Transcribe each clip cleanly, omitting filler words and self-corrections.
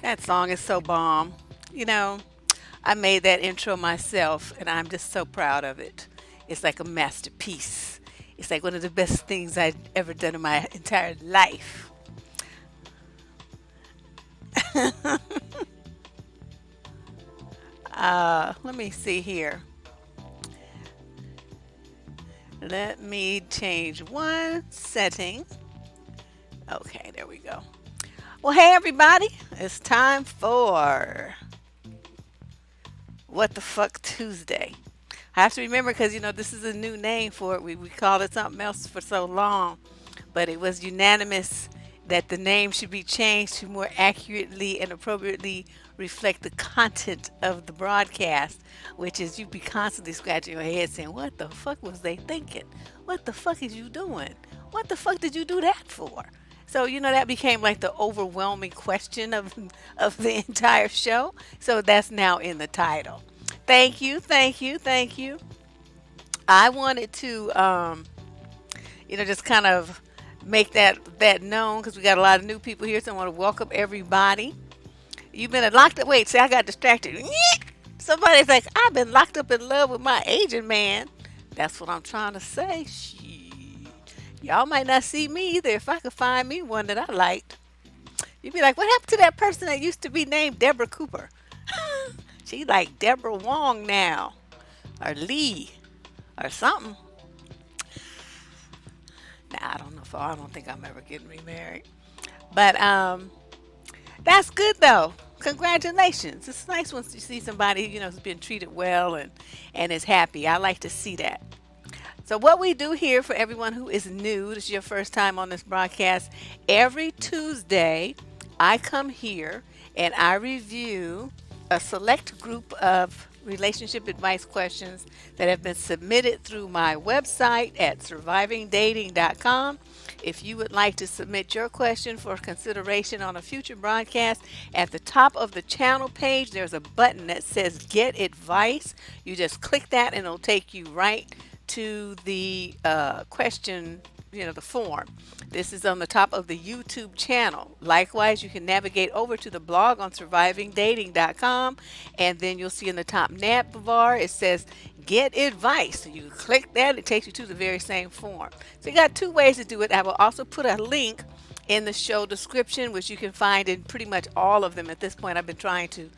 That song is so bomb. You know, I made that intro myself, and I'm just so proud of it. It's like a masterpiece. It's like one of the best things I've ever done in my entire life. Let me see here. Let me change one setting. Okay, there we go. Well, hey, everybody. It's time for What the Fuck Tuesday. I have to remember because, this is a new name for it. We called it something else for so long, but it was unanimous that the name should be changed to more accurately and appropriately reflect the content of the broadcast, which is you be constantly scratching your head saying, what the fuck was they thinking? What the fuck is you doing? What the fuck did you do that for? So, that became like the overwhelming question of the entire show. So that's now in the title. Thank you, thank you, thank you. I wanted to, just kind of make that known because we got a lot of new people here. So I want to welcome everybody. You've been locked up. Wait, see, I got distracted. Somebody's like, I've been locked up in love with my agent man. That's what I'm trying to say. Shit. Y'all might not see me either if I could find me one that I liked. You'd be like, what happened to that person that used to be named Deborrah Cooper? She like Deborah Wong now, or Lee, or something. Nah, I don't know. I don't think I'm ever getting remarried. But that's good though. Congratulations. It's nice when you see somebody who's been treated well and is happy. I like to see that. So what we do here for everyone who is new, this is your first time on this broadcast, every Tuesday I come here and I review a select group of relationship advice questions that have been submitted through my website at survivingdating.com. If you would like to submit your question for consideration on a future broadcast, at the top of the channel page, there's a button that says Get Advice. You just click that and it'll take you right to the question, the form. This is on the top of the YouTube channel. Likewise, you can navigate over to the blog on survivingdating.com, and then you'll see in the top nav bar it says Get Advice. So you click that, it takes you to the very same form. So you got two ways to do it. I will also put a link in the show description, which you can find in pretty much all of them at this point. I've been trying to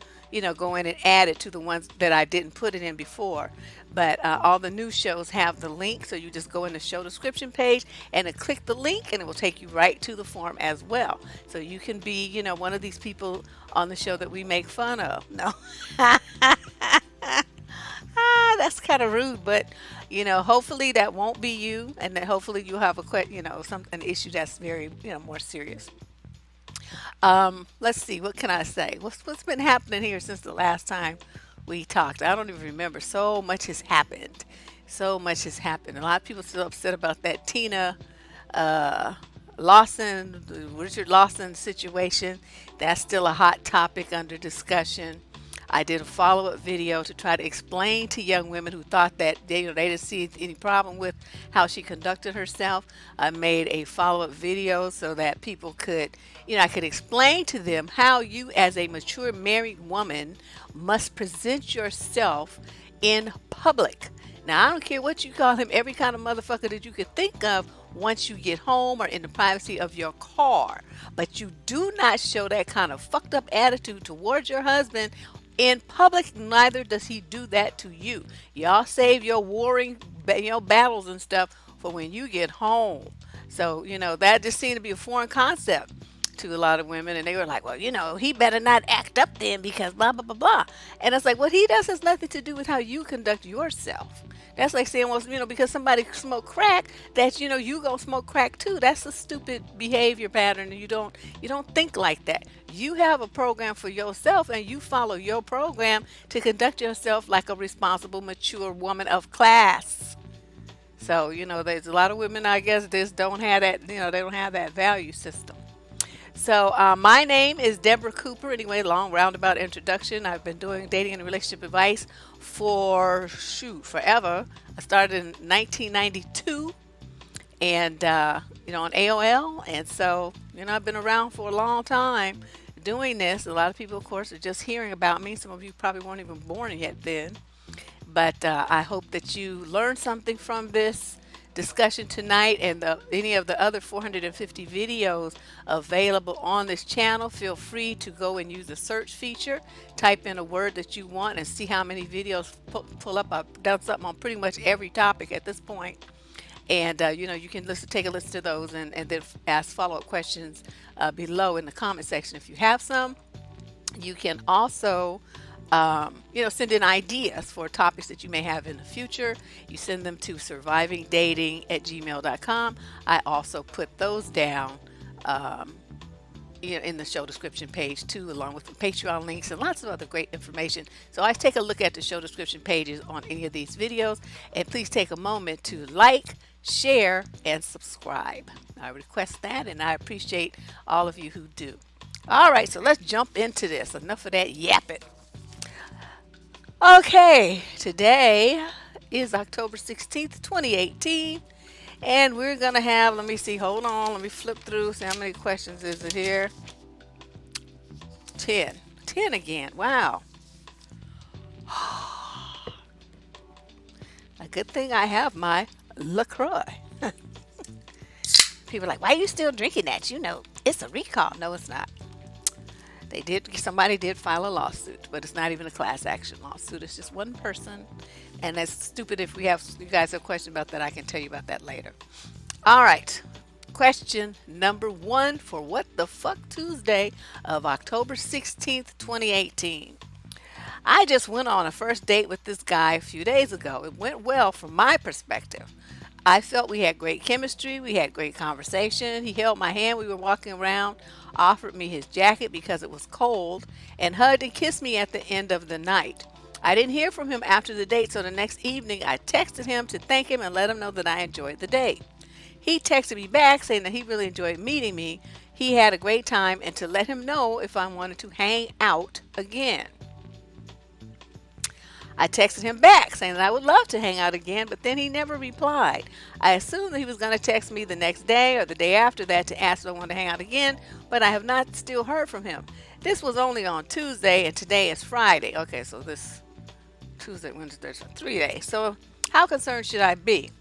go in and add it to the ones that I didn't put it in before. But all the new shows have the link, so you just go in the show description page and then click the link, and it will take you right to the form as well. So you can be, one of these people on the show that we make fun of. No, that's kind of rude, but hopefully that won't be you, and that hopefully you'll have an issue that's very, more serious. Let's see, what can I say? What's been happening here since the last time we talked? I don't even remember. So much has happened. So much has happened. A lot of people still upset about that Tina uh, Lawson, the Richard Lawson situation. That's still a hot topic under discussion. I did a follow-up video to try to explain to young women who thought that they didn't see any problem with how she conducted herself. I made a follow-up video so that people could, I could explain to them how you, as a mature married woman, must present yourself in public. Now, I don't care what you call him, every kind of motherfucker that you could think of once you get home or in the privacy of your car. But you do not show that kind of fucked up attitude towards your husband in public. Neither does he do that to you. Y'all save your warring, battles and stuff for when you get home. So, that just seemed to be a foreign concept to a lot of women, and they were like, well, he better not act up then because blah blah blah blah. And it's like, what he does has nothing to do with how you conduct yourself. That's like saying, well, because somebody smoked crack, that you go smoke crack too. That's a stupid behavior pattern, and you don't think like that. You have a program for yourself, and you follow your program to conduct yourself like a responsible, mature woman of class. So there's a lot of women, I guess, just don't have that. They don't have that value system. So my name is Deborah Cooper. Anyway, long roundabout introduction. I've been doing dating and relationship advice for forever. I started in 1992, and on AOL, and so I've been around for a long time doing this. A lot of people, of course, are just hearing about me. Some of you probably weren't even born yet then. But I hope that you learned something from this discussion tonight, and any of the other 450 videos available on this channel. Feel free to go and use the search feature, type in a word that you want, and see how many videos pull up. I've done something on pretty much every topic at this point. And you can take a listen to those, and then ask follow-up questions below in the comment section if you have some. You can also send in ideas for topics that you may have in the future. You send them to survivingdating@gmail.com. I also put those down in the show description page too, along with the Patreon links and lots of other great information. So I take a look at the show description pages on any of these videos, and please take a moment to like, share, and subscribe. I request that, and I appreciate all of you who do. All right, so let's jump into this. Enough of that yapping. Okay, today is October 16th, 2018, and we're going to have, let me see, hold on, let me flip through, see how many questions is it here. 10. 10 again, wow. A good thing I have my LaCroix. People are like, why are you still drinking that? It's a recall. No, it's not. Somebody did file a lawsuit, but it's not even a class action lawsuit. It's just one person, and that's stupid. If you guys have a question about that, I can tell you about that later. All right, question number 1 for What the Fuck Tuesday of October 16th, 2018. I just went on a first date with this guy a few days ago. It went well from my perspective. I felt we had great chemistry. We had great conversation. He held my hand. We were walking around, offered me his jacket because it was cold, and hugged and kissed me at the end of the night. I didn't hear from him after the date, so the next evening I texted him to thank him and let him know that I enjoyed the date. He texted me back saying that he really enjoyed meeting me. He had a great time, and to let him know if I wanted to hang out again. I texted him back saying that I would love to hang out again, but then he never replied. I assumed that he was going to text me the next day or the day after that to ask if I wanted to hang out again, but I have not still heard from him. This was only on Tuesday, and today is Friday. Okay, so this Tuesday, Wednesday, Thursday, 3 days. So how concerned should I be?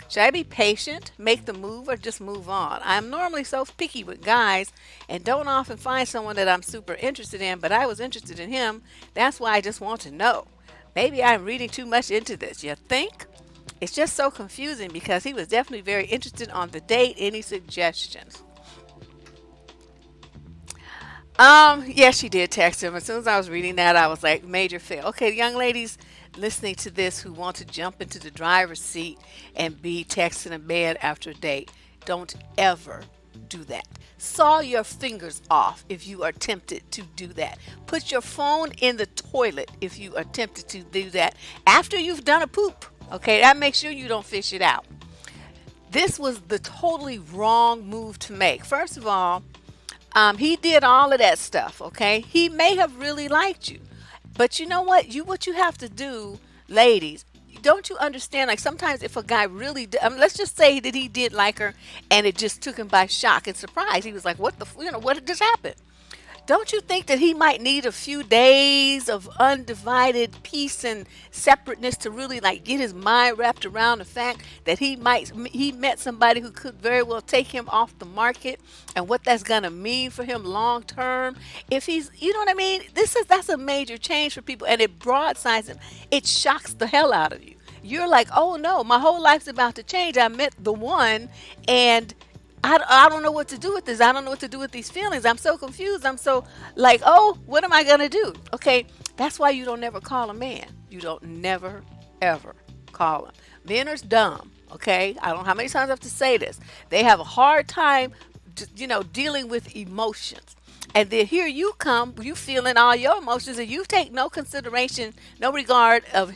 Should I be patient, make the move, or just move on? I'm normally so picky with guys and don't often find someone that I'm super interested in, but I was interested in him. That's why I just want to know. Maybe I'm reading too much into this. You think? It's just so confusing because he was definitely very interested on the date. Any suggestions? Yes, she did text him. As soon as I was reading that, I was like, major fail. Okay, young ladies listening to this who want to jump into the driver's seat and be texting a man after a date, don't ever do that. Saw your fingers off if you are tempted to do that. Put your phone in the toilet if you are tempted to do that after you've done a poop. Okay, that makes sure you don't fish it out. This was the totally wrong move to make. First of all, he did all of that stuff. Okay, he may have really liked you, but you know what? What you have to do, ladies. Don't you understand? Like sometimes if a guy really, let's just say that he did like her, and it just took him by shock and surprise. He was like, "What what just happened?" Don't you think that he might need a few days of undivided peace and separateness to really like get his mind wrapped around the fact that he met somebody who could very well take him off the market and what that's gonna mean for him long term? If he's, you know what I mean? That's a major change for people, and it broadsides him. It shocks the hell out of you. You're like, oh no, my whole life's about to change. I met the one, and I don't know what to do with this. I don't know what to do with these feelings. I'm so confused. I'm so like, oh, what am I going to do? Okay, that's why you don't never call a man. You don't never, ever call him. Men are dumb, okay? I don't know how many times I have to say this. They have a hard time, dealing with emotions. And then here you come, you feeling all your emotions, and you take no consideration, no regard of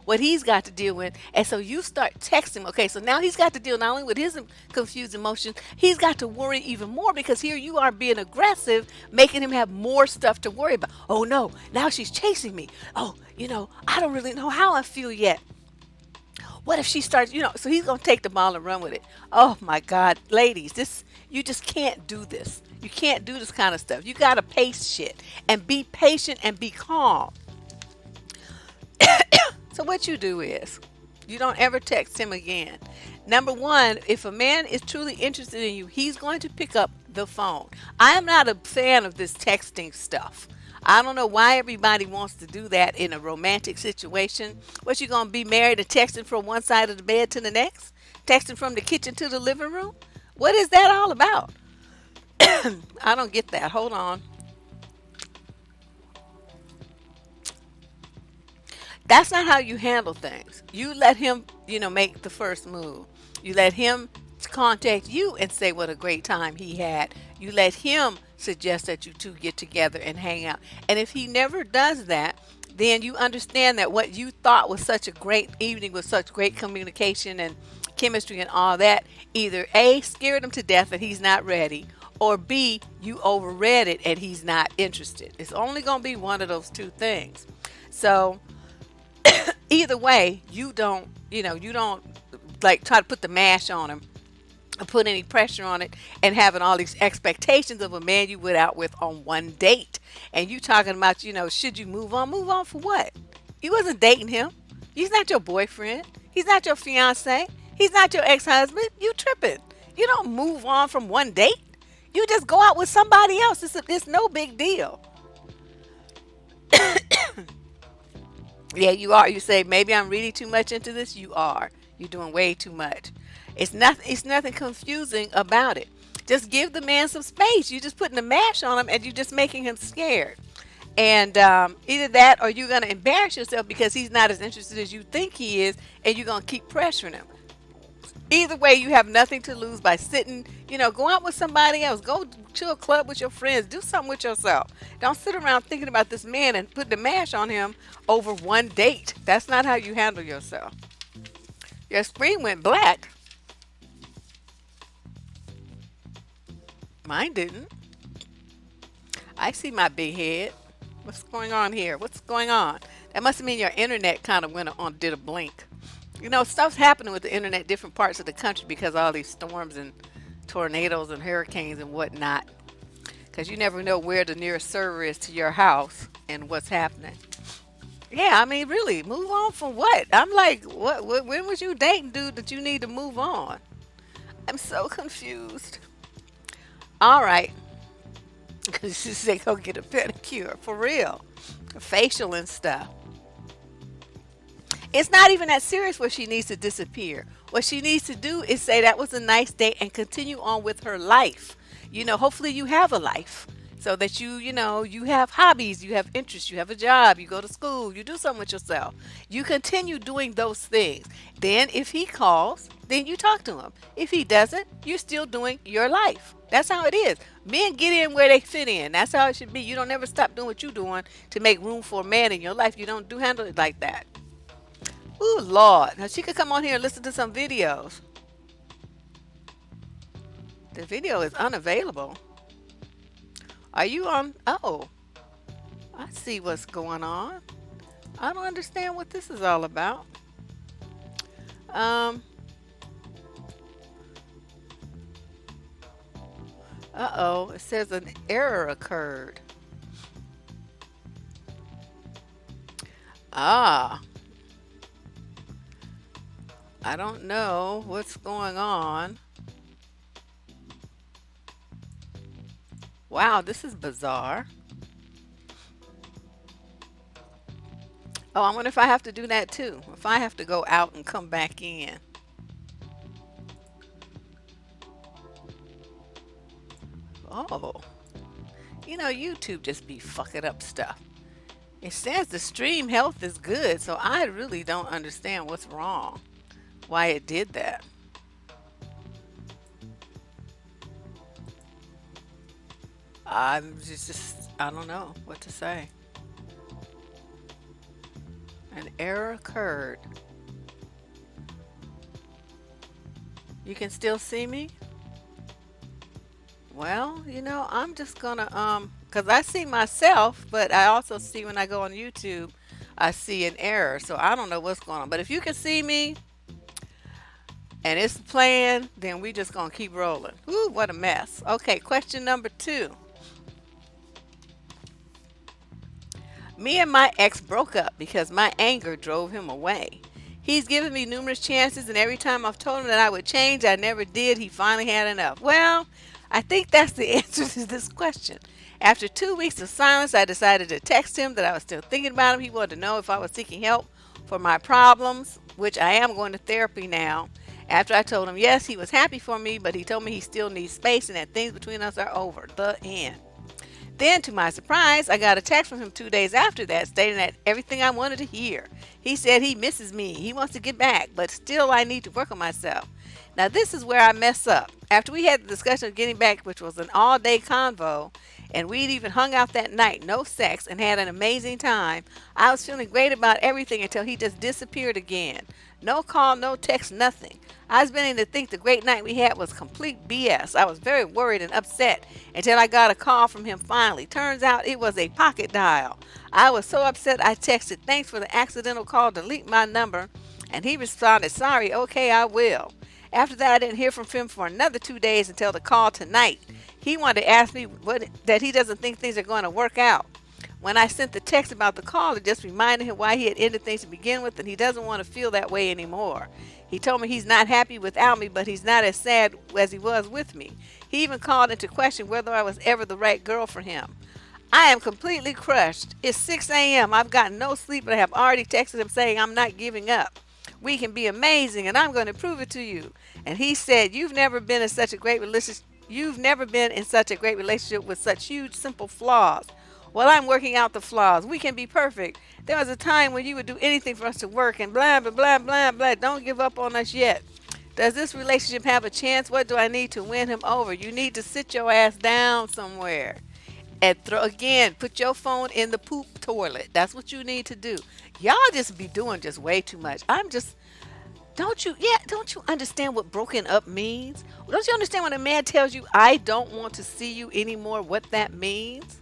what he's got to deal with. And so you start texting. Okay, so now he's got to deal not only with his confused emotions, he's got to worry even more because here you are being aggressive, making him have more stuff to worry about. Oh no, now she's chasing me. Oh, I don't really know how I feel yet. What if she starts, so he's going to take the ball and run with it. Oh my God, ladies, you just can't do this. You can't do this kind of stuff. You got to pace shit and be patient and be calm. So what you do is you don't ever text him again. Number one, if a man is truly interested in you, he's going to pick up the phone. I am not a fan of this texting stuff. I don't know why everybody wants to do that in a romantic situation. What, you gonna be married and texting from one side of the bed to the next? Texting from the kitchen to the living room? What is that all about? I don't get that. Hold on. That's not how you handle things. You let him, make the first move. You let him contact you and say what a great time he had. You let him suggest that you two get together and hang out. And if he never does that, then you understand that what you thought was such a great evening with such great communication and chemistry and all that, either A, scared him to death and he's not ready, or B, you overread it and he's not interested. It's only going to be one of those two things. So either way, you don't like try to put the mash on him or put any pressure on it and having all these expectations of a man you went out with on one date. And you talking about, should you move on? Move on for what? You wasn't dating him. He's not your boyfriend. He's not your fiance. He's not your ex-husband. You tripping. You don't move on from one date. You just go out with somebody else. It's no big deal. Yeah, you are. You say, maybe I'm reading too much into this. You are. You're doing way too much. It's nothing confusing about it. Just give the man some space. You're just putting the mash on him and you're just making him scared. And either that or you're going to embarrass yourself because he's not as interested as you think he is, and you're going to keep pressuring him. Either way, you have nothing to lose by sitting, go out with somebody else. Go to a club with your friends. Do something with yourself. Don't sit around thinking about this man and put the mash on him over one date. That's not how you handle yourself. Your screen went black. Mine didn't. I see my big head. What's going on here? What's going on? That must mean your internet kind of went on, did a blink. Stuff's happening with the internet, different parts of the country because of all these storms and tornadoes and hurricanes and whatnot. Because you never know where the nearest server is to your house and what's happening. Yeah, I mean, really, move on from what? I'm like, what? When was you dating dude that you need to move on? I'm so confused. All right. Because she said go get a pedicure. For real. Facial and stuff. It's not even that serious where she needs to disappear. What she needs to do is say that was a nice date and continue on with her life. Hopefully you have a life so that you have hobbies, you have interests, you have a job, you go to school, you do something with yourself. You continue doing those things. Then if he calls, then you talk to him. If he doesn't, you're still doing your life. That's how it is. Men get in where they fit in. That's how it should be. You don't ever stop doing what you're doing to make room for a man in your life. You don't handle it like that. Ooh, Lord. Now she could come on here and listen to some videos. The video is unavailable. Are you on? Oh, I see what's going on. I don't understand what this is all about. Uh-oh. It says an error occurred. Ah. I don't know what's going on. Wow, this is bizarre. Oh, I wonder if I have to do that too. If I have to go out and come back in. Oh, YouTube just be fucking up stuff. It says the stream health is good, so I really don't understand what's wrong. Why it did that. I don't know what to say. An error occurred. You can still see me? Well, I'm just gonna, cause I see myself, but I also see when I go on YouTube, I see an error. So I don't know what's going on. But if you can see me, and it's playing, then we just gonna keep rolling. Ooh, what a mess. Okay, question number two. Me and my ex broke up because my anger drove him away. He's given me numerous chances, and every time I've told him that I would change, I never did. He finally had enough. Well, I think that's the answer to this question. After 2 weeks of silence, I decided to text him that I was still thinking about him. He wanted to know if I was seeking help for my problems, which I am going to therapy now. After I told him yes, he was happy for me, but he told me he still needs space and that things between us are over. The end. Then, to my surprise, I got a text from him 2 days after that stating that everything I wanted to hear. He said he misses me, he wants to get back, but still I need to work on myself. Now, this is where I mess up. After we had the discussion of getting back, which was an all day convo, and we'd even hung out that night, no sex, and had an amazing time, I was feeling great about everything until he just disappeared again. No call, no text, nothing. I was beginning to think the great night we had was complete BS. I was very worried and upset until I got a call from him finally. Turns out it was a pocket dial. I was so upset I texted, "Thanks for the accidental call, delete my number." And he responded, "Sorry, okay, I will." After that, I didn't hear from him for another 2 days until the call tonight. He wanted to ask me that he doesn't think things are going to work out. When I sent the text about the call, it just reminded him why he had ended things to begin with, and he doesn't want to feel that way anymore. He told me he's not happy without me, but he's not as sad as he was with me. He even called into question whether I was ever the right girl for him. I am completely crushed. It's 6 a.m. I've gotten no sleep, but I have already texted him saying I'm not giving up. We can be amazing, and I'm going to prove it to you. And he said, "You've never been in such a great relationship. You've never been in such a great relationship with such huge, simple flaws." Well, I'm working out the flaws. We can be perfect. There was a time when you would do anything for us to work and blah, blah, blah, blah, blah. Don't give up on us yet. Does this relationship have a chance? What do I need to win him over? You need to sit your ass down somewhere. And again, put your phone in the poop toilet. That's what you need to do. Y'all just be doing just way too much. Don't you understand what broken up means? Don't you understand when a man tells you, "I don't want to see you anymore," what that means?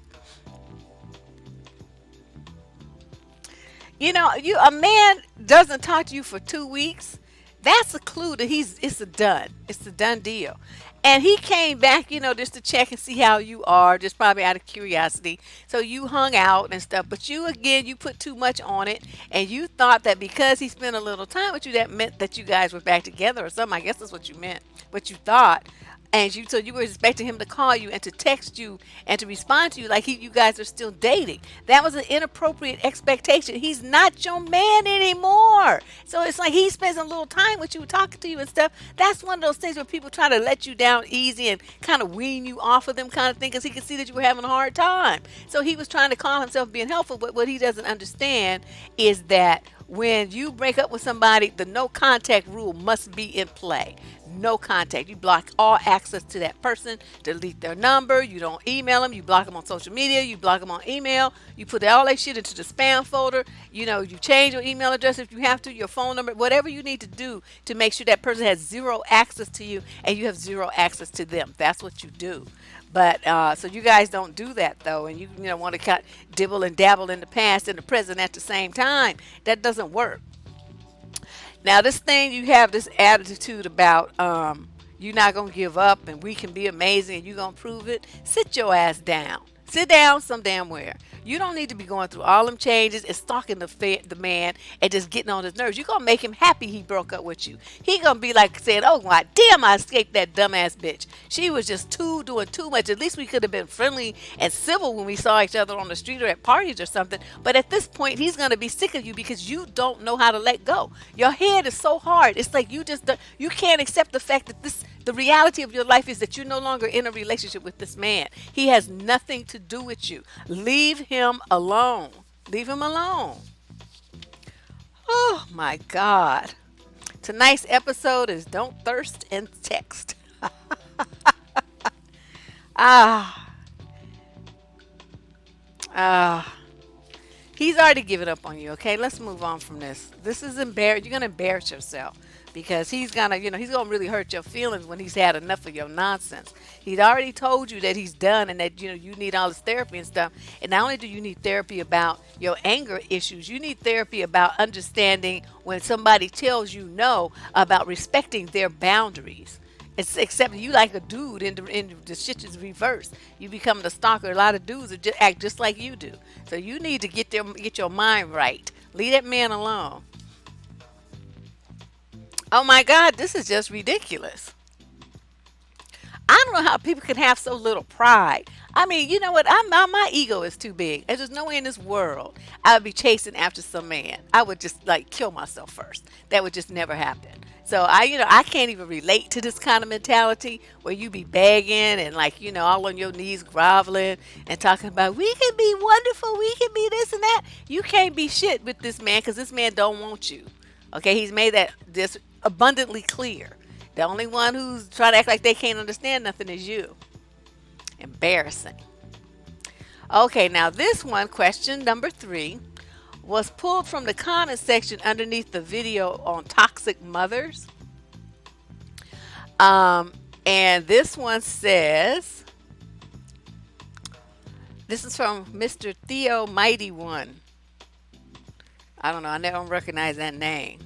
A man doesn't talk to you for 2 weeks. That's a clue that it's a done deal. And he came back, just to check and see how you are, just probably out of curiosity. So you hung out and stuff, but you put too much on it, and you thought that because he spent a little time with you, that meant that you guys were back together or something. I guess that's what you meant, what you thought. So you were expecting him to call you and to text you and to respond to you like you guys are still dating. That was an inappropriate expectation. He's not your man anymore. So it's like he spends a little time with you, talking to you and stuff. That's one of those things where people try to let you down easy and kind of wean you off of them kind of thing because he could see that you were having a hard time. So he was trying to call himself being helpful, but what he doesn't understand is that when you break up with somebody, the no contact rule must be in play. No contact. You block all access to that person, delete their number, you don't email them, you block them on social media, you block them on email, you put all that shit into the spam folder, you change your email address if you have to, your phone number, whatever you need to do to make sure that person has zero access to you and you have zero access to them. That's what you do. But so you guys don't do that though, and you want to dibble and dabble in the past and the present at the same time. That doesn't work. Now this thing you have this attitude about you're not gonna give up and we can be amazing and you're gonna prove it. Sit your ass down. Sit down some damn where. You don't need to be going through all them changes and stalking the man and just getting on his nerves. You're going to make him happy he broke up with you. He going to be like saying, "Oh my damn, I escaped that dumbass bitch. She was just doing too much. At least we could have been friendly and civil when we saw each other on the street or at parties or something." But at this point, he's going to be sick of you because you don't know how to let go. Your head is so hard. It's like you can't accept the fact that the reality of your life is that you're no longer in a relationship with this man. He has nothing to do with you. Leave him alone. Leave him alone. Oh my God. Tonight's episode is Don't Thirst and Text. Ah, ah. He's already given up on you, okay? Let's move on from this. This is embarrassing. You're going to embarrass yourself because he's gonna really hurt your feelings when he's had enough of your nonsense. He'd already told you that he's done and that you need all this therapy and stuff. And not only do you need therapy about your anger issues, you need therapy about understanding when somebody tells you no, about respecting their boundaries. It's except you like a dude, and the shit is reversed. You become the stalker. A lot of dudes act just like you do. So you need to get your mind right. Leave that man alone. Oh my God, this is just ridiculous. I don't know how people can have so little pride. I mean, you know what? My ego is too big. There's just no way in this world I would be chasing after some man. I would just like kill myself first. That would just never happen. So I can't even relate to this kind of mentality where you be begging and like, all on your knees groveling and talking about we can be wonderful, we can be this and that. You can't be shit with this man because this man don't want you. Okay, he's made that this abundantly clear. The only one who's trying to act like they can't understand nothing is you. Embarrassing. Okay, now this one, question number 3, was pulled from the comment section underneath the video on toxic mothers. And this one says, this is from Mr. Theo Mighty One. I don't know, I never recognize that name.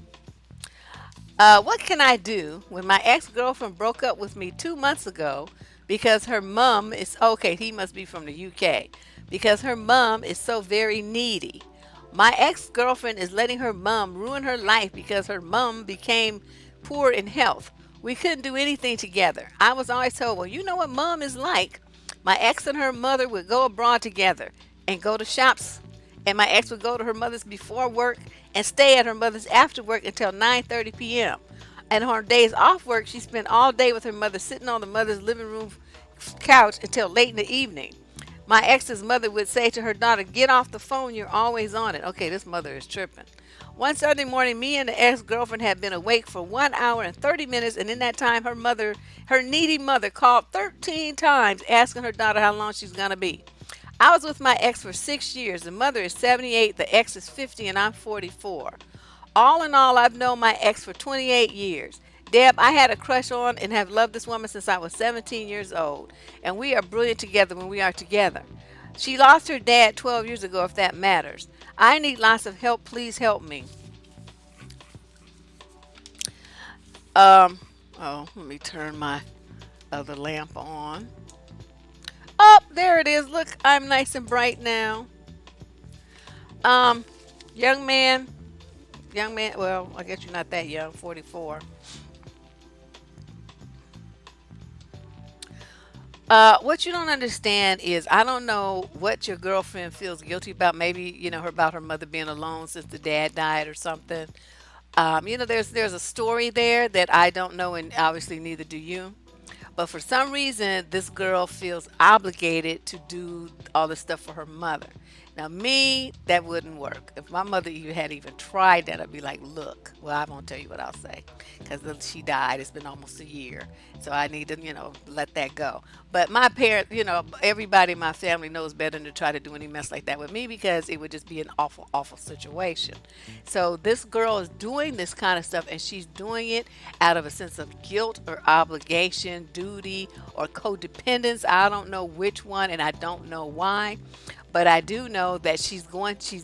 What can I do when my ex-girlfriend broke up with me 2 months ago because her mom is, okay, he must be from the UK, because her mom is so very needy. My ex-girlfriend is letting her mom ruin her life because her mom became poor in health. We couldn't do anything together. I was always told, well, you know what mom is like. My ex and her mother would go abroad together and go to shops, and my ex would go to her mother's before work and stay at her mother's after work until 9:30 p.m. And on her days off work, she spent all day with her mother, sitting on the mother's living room couch until late in the evening. My ex's mother would say to her daughter, get off the phone, you're always on it. Okay, this mother is tripping. One Sunday morning, me and the ex-girlfriend had been awake for 1 hour and 30 minutes, and in that time, her needy mother called 13 times asking her daughter how long she's going to be. I was with my ex for 6 years. The mother is 78, the ex is 50, and I'm 44. All in all, I've known my ex for 28 years. Deb, I had a crush on and have loved this woman since I was 17 years old, and we are brilliant together when we are together. She lost her dad 12 years ago, if that matters. I need lots of help. Please help me. Let me turn my other lamp on. Oh, there it is. Look, I'm nice and bright now. Um, young man, well, I guess you're not that young, 44. What you don't understand is I don't know what your girlfriend feels guilty about. Maybe, her about her mother being alone since the dad died or something. There's a story there that I don't know, and obviously neither do you. But for some reason, this girl feels obligated to do all this stuff for her mother. Now, me, that wouldn't work. If my mother had even tried that, I'd be like, look, well, I won't tell you what I'll say because she died. It's been almost a year. So I need to, let that go. But my parents, everybody in my family knows better than to try to do any mess like that with me because it would just be an awful, awful situation. So this girl is doing this kind of stuff, and she's doing it out of a sense of guilt or obligation, duty, or codependence. I don't know which one, and I don't know why. But I do know that she's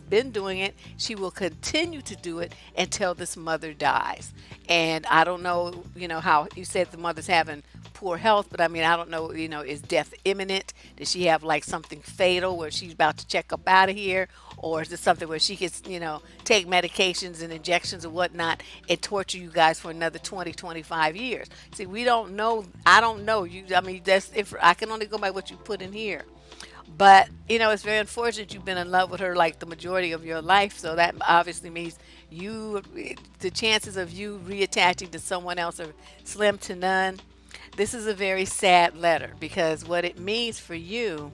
been doing it. She will continue to do it until this mother dies. And I don't know, how you said the mother's having poor health, but I mean, I don't know, is death imminent? Does she have like something fatal where she's about to check up out of here? Or is it something where she could, take medications and injections and whatnot and torture you guys for another 20, 25 years? See, we don't know. I don't know. That's if I can only go by what you put in here. But, it's very unfortunate you've been in love with her like the majority of your life. So that obviously means the chances of you reattaching to someone else are slim to none. This is a very sad letter because what it means for you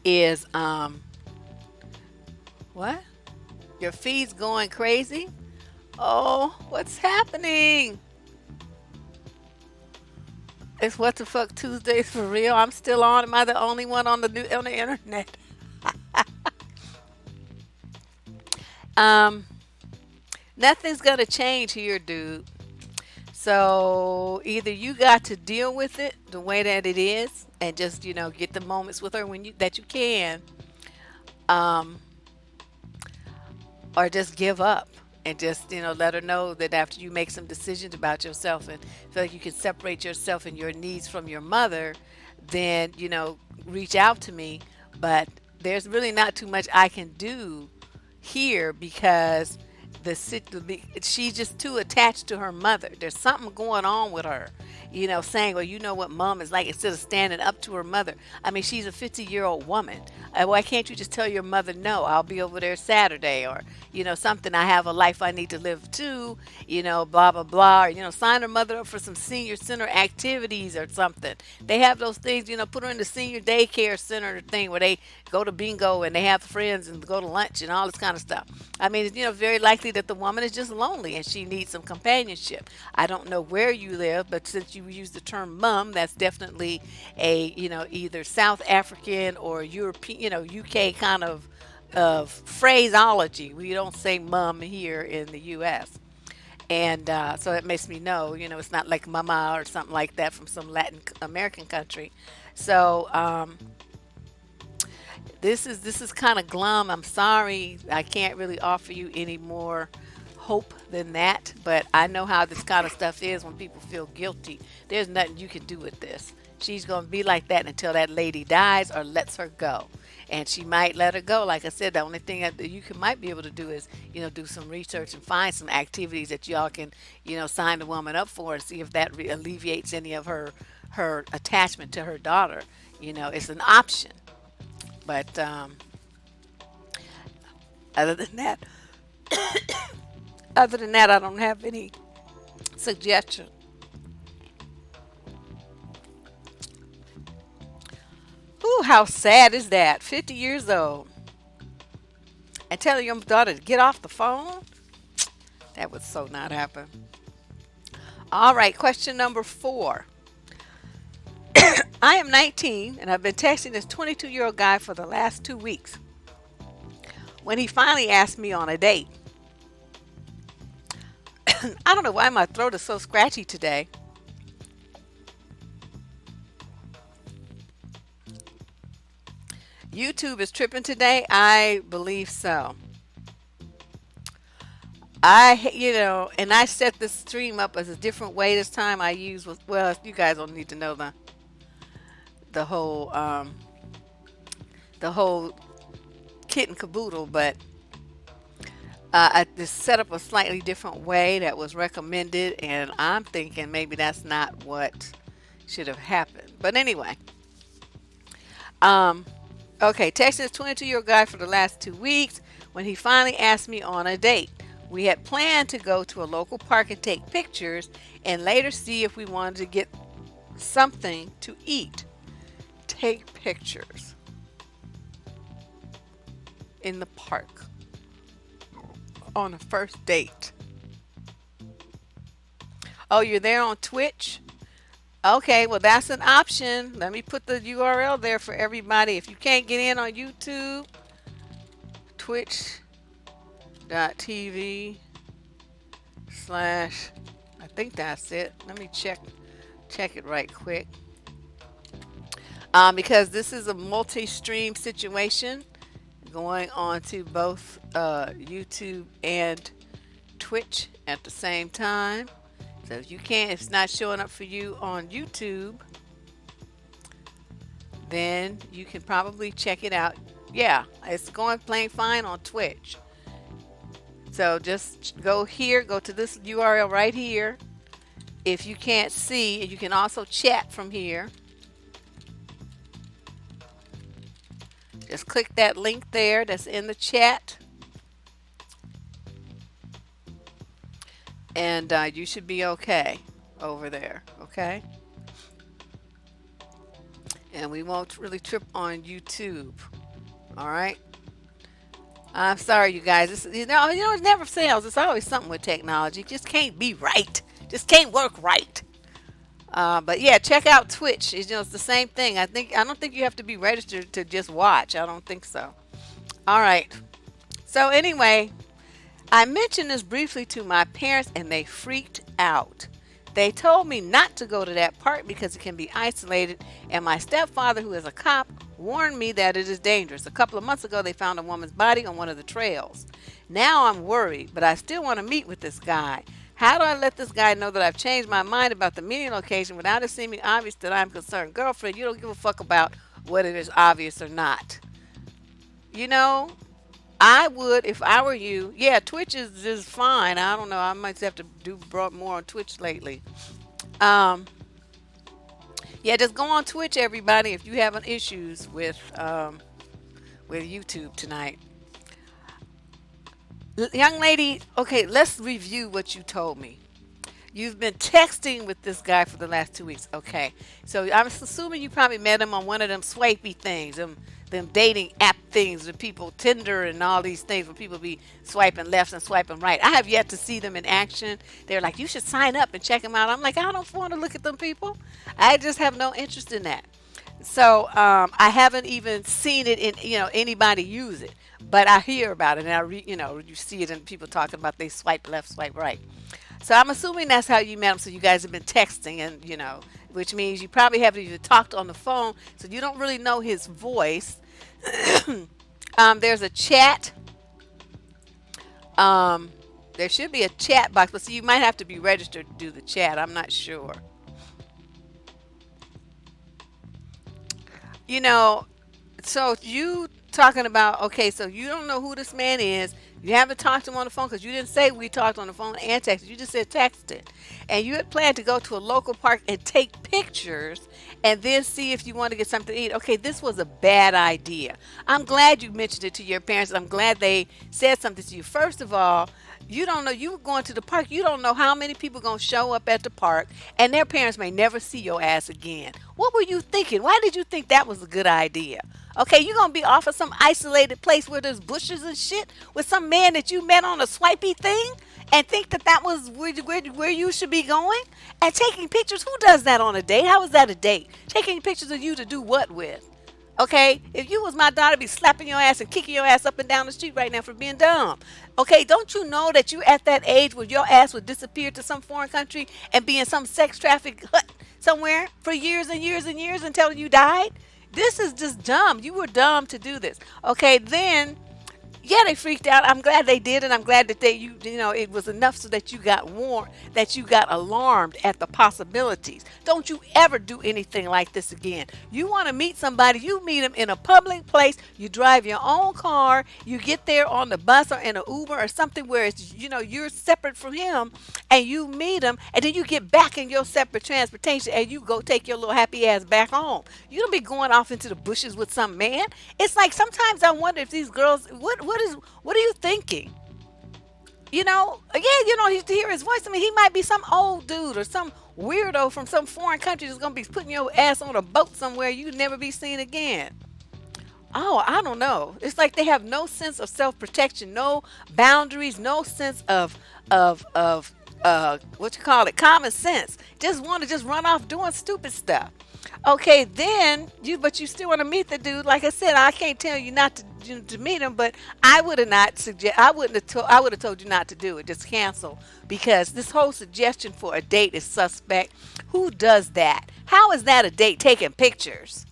is, what? Your feed's going crazy? Oh, what's happening? It's What the Fuck Tuesdays for real. I'm still on. Am I the only one on the internet? um, Nothing's gonna change here, dude. So either you got to deal with it the way that it is, and just get the moments with her when you that you can, um, or just give up and just let her know that after you make some decisions about yourself and feel like you can separate yourself and your needs from your mother, then reach out to me. But there's really not too much I can do here because she's just too attached to her mother. There's something going on with her, saying, well, you know what mom is like, instead of standing up to her mother. I mean, she's a 50-year-old woman. Why can't you just tell your mother, no, I'll be over there Saturday, or something, I have a life I need to live too, blah blah blah, or sign her mother up for some senior center activities or something. They have those things, put her in the senior daycare center thing where they go to bingo and they have friends and go to lunch and all this kind of stuff. I mean, it's very likely that the woman is just lonely and she needs some companionship. I don't know where you live, but since you use the term mum, that's definitely a either South African or European, UK kind of phraseology. We don't say mum here in the U.S. And so it makes me know, it's not like mama or something like that from some Latin American country. So this is kind of glum. I'm sorry, I can't really offer you any more hope than that. But I know how this kind of stuff is when people feel guilty. There's nothing you can do with this. She's gonna be like that until that lady dies or lets her go. And she might let her go. Like I said, the only thing that you might be able to do is, do some research and find some activities that y'all can, sign the woman up for and see if that alleviates any of her attachment to her daughter. It's an option. But other than that, I don't have any suggestion. Ooh, how sad is that? 50 years old and telling your daughter to get off the phone? That would so not happen. All right, question number 4. I am 19 and I've been texting this 22-year-old guy for the last 2 weeks. When he finally asked me on a date, I don't know why my throat is so scratchy today. YouTube is tripping today. I believe so. And I set this stream up as a different way this time. I use well, you guys don't need to know the whole the whole kit and caboodle, but I just set up a slightly different way that was recommended, and I'm thinking maybe that's not what should have happened. But anyway, um, okay, texting this 22-year-old guy for the last 2 weeks when he finally asked me on a date. We had planned to go to a local park and take pictures and later see if we wanted to get something to eat. Take pictures in the park on a first date. Oh, you're there on Twitch? Okay, well, that's an option. Let me put the URL there for everybody. If you can't get in on YouTube, twitch.tv slash, I think that's it. Let me check it right quick. Because this is a multi-stream situation going on to both YouTube and Twitch at the same time. So if it's not showing up for you on YouTube, then you can probably check it out. Yeah, it's going plain fine on Twitch. So just go here, go to this URL right here. If you can't see, you can also chat from here. Just click that link there that's in the chat. And you should be okay over there, okay? And we won't really trip on YouTube, all right? I'm sorry, you guys. It never fails. It's always something with technology. It just can't be right. Just can't work right. But yeah, check out Twitch. It's the same thing. I don't think you have to be registered to just watch. I don't think so. All right. So anyway, I mentioned this briefly to my parents and they freaked out. They told me not to go to that park because it can be isolated, and my stepfather, who is a cop, warned me that it is dangerous. A couple of months ago, they found a woman's body on one of the trails. Now I'm worried, but I still want to meet with this guy. How do I let this guy know that I've changed my mind about the meeting location without it seeming obvious that I'm concerned? Girlfriend, you don't give a fuck about whether it is obvious or not. You know, I would, if I were you, yeah, Twitch is fine. I don't know. I might have to do more on Twitch lately. Um, yeah, just go on Twitch, everybody, if you having issues with YouTube tonight. Young lady, okay, let's review what you told me. You've been texting with this guy for the last 2 weeks. Okay. So I'm assuming you probably met him on one of them swipey things, them dating app things with people, Tinder and all these things where people be swiping left and swiping right. I have yet to see them in action. They're like, you should sign up and check them out. I'm like, I don't want to look at them people. I just have no interest in that. So I haven't even seen it in anybody use it, but I hear about it and you see it in people talking about they swipe left, swipe right. So I'm assuming that's how you met him. So you guys have been texting, and which means you probably haven't even talked on the phone, so you don't really know his voice. There's a chat. Um, there should be a chat box, but see, you might have to be registered to do the chat. I'm not sure. You know, so you talking about, okay, so you don't know who this man is. You haven't talked to him on the phone because you didn't say we talked on the phone and texted. You just said texted. And you had planned to go to a local park and take pictures and then see if you want to get something to eat. Okay, this was a bad idea. I'm glad you mentioned it to your parents. I'm glad they said something to you. First of all, you don't know, you were going to the park. You don't know how many people going to show up at the park, and their parents may never see your ass again. What were you thinking? Why did you think that was a good idea? Okay, you're going to be off of some isolated place where there's bushes and shit with some man that you met on a swipey thing and think that that was where you should be going? And taking pictures, who does that on a date? How is that a date? Taking pictures of you to do what with? Okay, if you was my daughter, I'd be slapping your ass and kicking your ass up and down the street right now for being dumb. Okay, don't you know that you at that age where your ass would disappear to some foreign country and be in some sex traffic hut somewhere for years and years and years until you died? This is just dumb. You were dumb to do this. Okay, then yeah, they freaked out. I'm glad they did, and I'm glad that it was enough so that you got warned, that you got alarmed at the possibilities. Don't you ever do anything like this again. You want to meet somebody, you meet them in a public place. You drive your own car. You get there on the bus or in an Uber or something where it's you're separate from him, and you meet him, and then you get back in your separate transportation, and you go take your little happy ass back home. You don't be going off into the bushes with some man. It's like sometimes I wonder if these girls, what are you thinking? Again, you hear his voice. I mean, he might be some old dude or some weirdo from some foreign country that's gonna be putting your ass on a boat somewhere you'd never be seen again. Oh, I don't know. It's like they have no sense of self-protection, no boundaries, no sense of what you call it, common sense. Just want to just run off doing stupid stuff. Okay, then but you still want to meet the dude. Like I said, I can't tell you not to meet him, but I would have not suggest. I would have told you not to do it. Just cancel, because this whole suggestion for a date is suspect. Who does that? How is that a date? Taking pictures.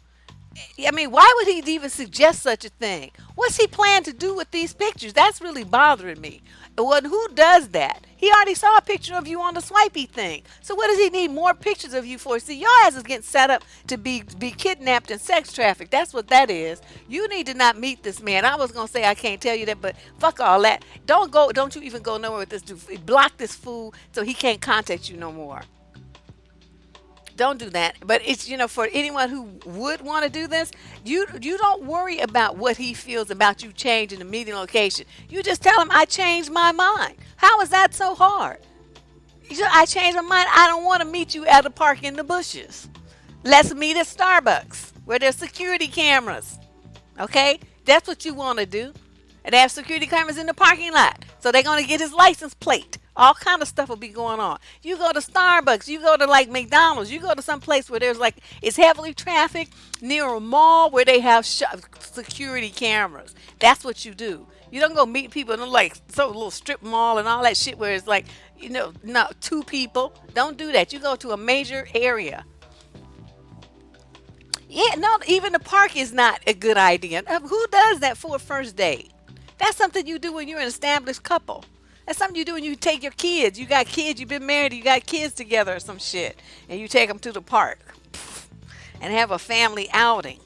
I mean, why would he even suggest such a thing? What's he plan to do with these pictures? That's really bothering me. Well, who does that? He already saw a picture of you on the swipey thing. So what does he need more pictures of you for? See, your ass is getting set up to be kidnapped and sex trafficked. That's what that is. You need to not meet this man. I was gonna say I can't tell you that, but fuck all that. Don't you even go nowhere with this dude. Block this fool so he can't contact you no more. Don't do that. But it's for anyone who would want to do this, you don't worry about what he feels about you changing the meeting location. You just tell him, I changed my mind. How is that so hard? I changed my mind. I don't want to meet you at a park in the bushes. Let's meet at Starbucks where there's security cameras. Okay, that's what you want to do. And they have security cameras in the parking lot, so they're gonna get his license plate All kind of stuff will be going on. You go to Starbucks, you go to like McDonald's, you go to some place where there's like it's heavily trafficked near a mall where they have security cameras. That's what you do. You don't go meet people in like some little strip mall and all that shit where it's like, not two people. Don't do that. You go to a major area. Yeah, no, even the park is not a good idea. Who does that for a first date? That's something you do when you're an established couple. That's something you do when you take your kids. You got kids, you've been married, you got kids together or some shit. And you take them to the park and have a family outing.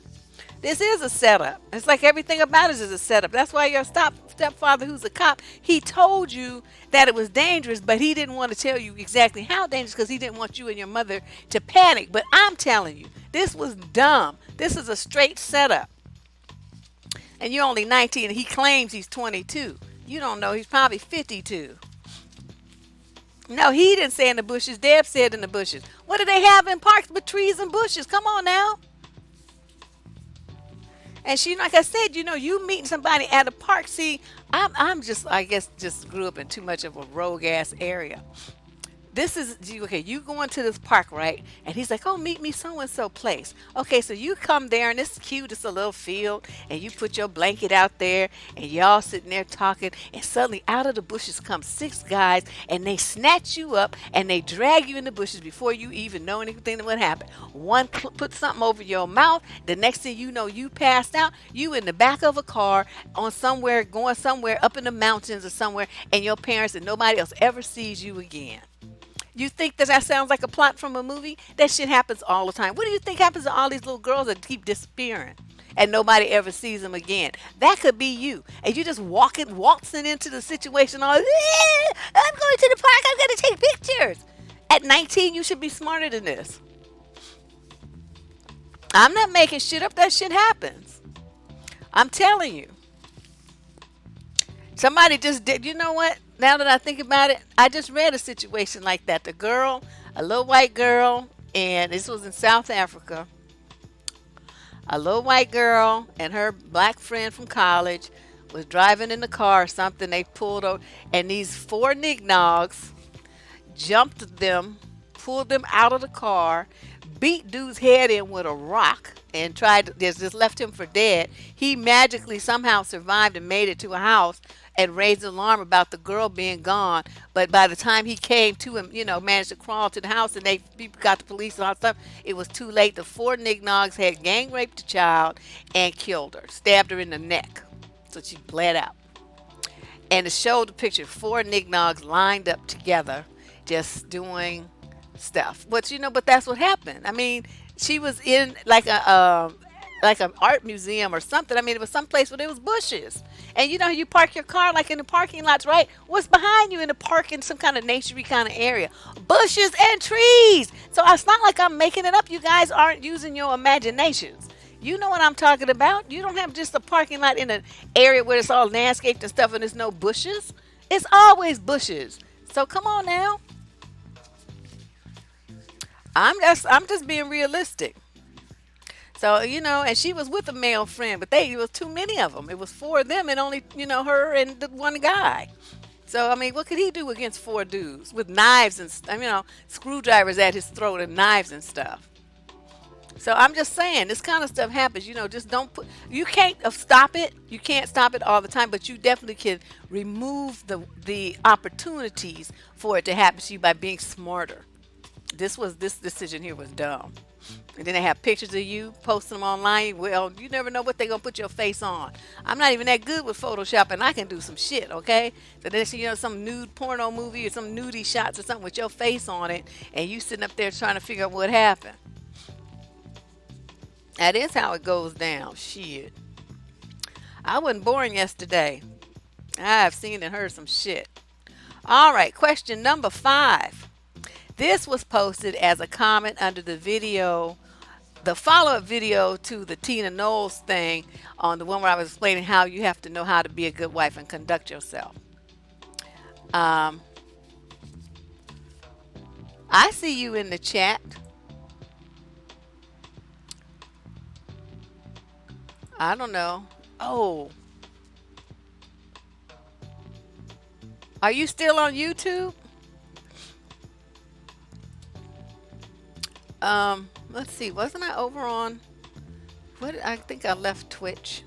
This is a setup. It's like everything about it is a setup. That's why your stepfather, who's a cop, he told you that it was dangerous, but he didn't want to tell you exactly how dangerous because he didn't want you and your mother to panic. But I'm telling you, this was dumb. This is a straight setup. And you're only 19 and he claims he's 22. You don't know. He's probably 52. No, he didn't say in the bushes. Deb said in the bushes. What do they have in parks but trees and bushes? Come on now. And she, like I said, you meeting somebody at a park. See, I'm just, I guess, just grew up in too much of a rogue ass area. This is okay. You going to this park, right? And he's like, "Oh, meet me so and so place." Okay, so you come there, and it's cute. It's a little field, and you put your blanket out there, and y'all sitting there talking. And suddenly, out of the bushes come six guys, and they snatch you up, and they drag you in the bushes before you even know anything that would happen. One put something over your mouth. The next thing you know, you passed out. You in the back of a car on somewhere, going somewhere up in the mountains or somewhere, and your parents and nobody else ever sees you again. You think that sounds like a plot from a movie? That shit happens all the time. What do you think happens to all these little girls that keep disappearing and nobody ever sees them again? That could be you. And you just waltzing into the situation all, I'm going to the park, I'm going to take pictures. At 19, you should be smarter than this. I'm not making shit up. That shit happens. I'm telling you. Somebody just did. You know what? Now that I think about it, I just read a situation like that. The girl, a little white girl, and this was in South Africa. A little white girl and her black friend from college was driving in the car or something. They pulled over, and these four nignogs jumped them, pulled them out of the car, beat dude's head in with a rock, and tried to just left him for dead. He magically somehow survived and made it to a house and raised an alarm about the girl being gone. But by the time he came to him, managed to crawl to the house and they people got the police and all that stuff, it was too late. The four nignogs had gang raped the child and killed her, stabbed her in the neck. So she bled out. And it showed the picture, four nignogs lined up together, just doing stuff. But that's what happened. I mean, she was in like an art museum or something. I mean, it was some place where there was bushes. And you park your car like in the parking lots, right? What's behind you in the park in some kind of naturey kind of area? Bushes and trees. So it's not like I'm making it up. You guys aren't using your imaginations. You know what I'm talking about. You don't have just a parking lot in an area where it's all landscaped and stuff and there's no bushes. It's always bushes. So come on now. I'm just being realistic. So, and she was with a male friend, but it was too many of them. It was four of them and only, her and the one guy. So, I mean, what could he do against four dudes with knives and, screwdrivers at his throat and knives and stuff? So I'm just saying, this kind of stuff happens. Just don't you can't stop it. You can't stop it all the time, but you definitely can remove the opportunities for it to happen to you by being smarter. This decision here was dumb. And then they have pictures of you, post them online. Well, you never know what they're going to put your face on. I'm not even that good with Photoshop, and I can do some shit, okay? So then see, some nude porno movie or some nudie shots or something with your face on it, and you sitting up there trying to figure out what happened. That is how it goes down. Shit. I wasn't born yesterday. I've seen and heard some shit. All right, question number 5. This was posted as a comment under the video, the follow-up video to the Tina Knowles thing on the one where I was explaining how you have to know how to be a good wife and conduct yourself. I see you in the chat. I don't know. Oh, Are you still on YouTube? Let's see. Wasn't I over on I think I left Twitch.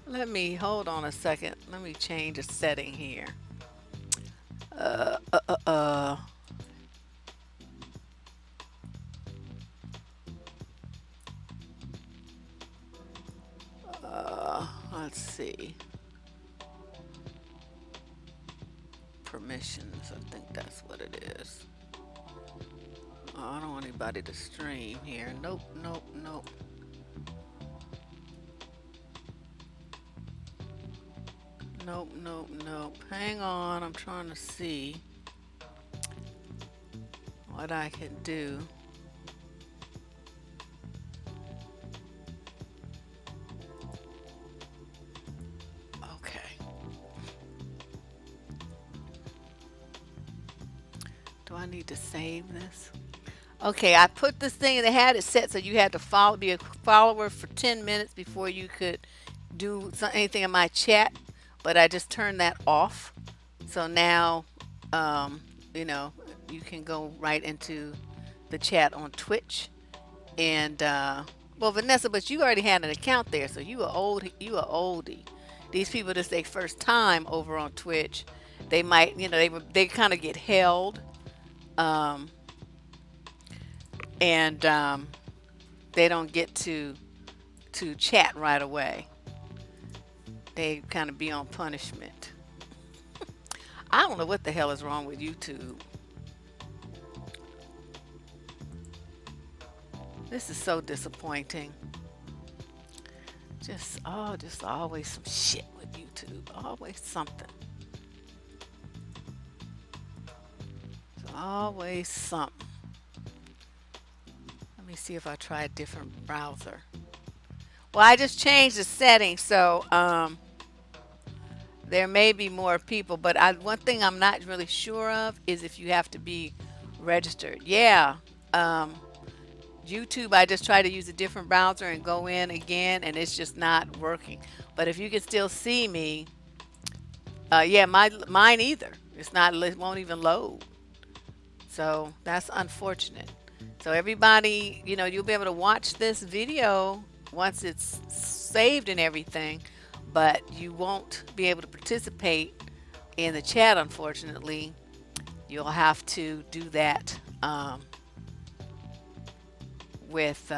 Let me hold on a second. Let me change a setting here. Uh, uh, uh, uh. Let's see. Permissions. I think that's what it is. Oh, I don't want anybody to stream here. Nope, nope, nope. Nope, nope, nope. Hang on. I'm trying to see what I can do. Okay. Do I need to save this? Okay, I put this thing, they had it set so you had to be a follower for 10 minutes before you could do anything in my chat, but I just turned that off. So now, um, you know, you can go right into the chat on Twitch. And well, Vanessa, but you already had an account there, so you are oldie. These people, this their first time over on Twitch. They might, they kind of get held, um, and they don't get to chat right away. They kind of be on punishment. I don't know what the hell is wrong with YouTube. This is so disappointing. Just always some shit with YouTube. Always something. It's always something. Let me see if I try a different browser. Well, I just changed the settings, so there may be more people, but one thing I'm not really sure of is if you have to be registered. Yeah. YouTube, I just try to use a different browser and go in again, and it's just not working. But if you can still see me, yeah, mine either. It won't even load. So that's unfortunate. So everybody, you'll be able to watch this video once it's saved and everything, but you won't be able to participate in the chat, unfortunately. You'll have to do that with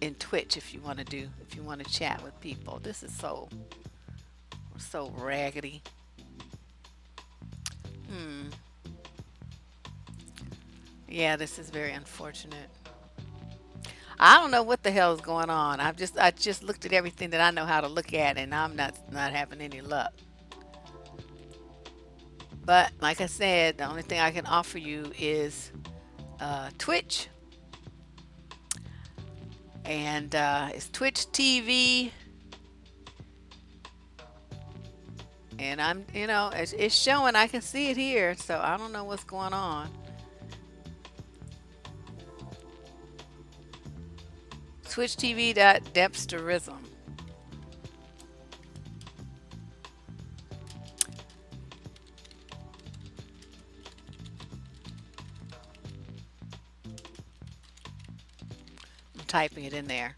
in Twitch if you want to chat with people. This is so raggedy. Yeah, this is very unfortunate. I don't know what the hell is going on. I just looked at everything that I know how to look at, and I'm not having any luck. But like I said, the only thing I can offer you is Twitch, and it's Twitch TV, and it's showing. I can see it here, so I don't know what's going on. Twitch TV Depsterism. I'm typing it in there.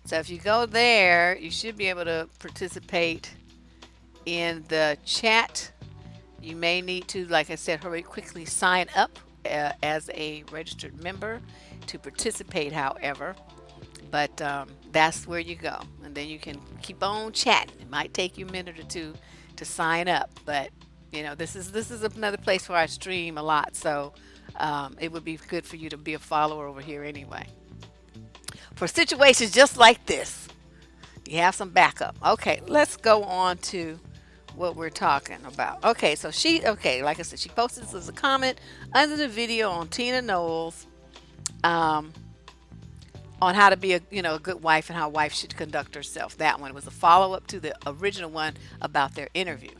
So if you go there, you should be able to participate in the chat. You may need to, like I said, hurry quickly sign up as a registered member to participate, however. But that's where you go, and then you can keep on chatting. It might take you a minute or two to sign up, but this is another place where I stream a lot, so it would be good for you to be a follower over here anyway. For situations just like this, you have some backup. Okay, let's go on to what we're talking about. Okay, so like I said, she posted this as a comment under the video on Tina Knowles. On how to be a good wife and how a wife should conduct herself. That one was a follow-up to the original one about their interview.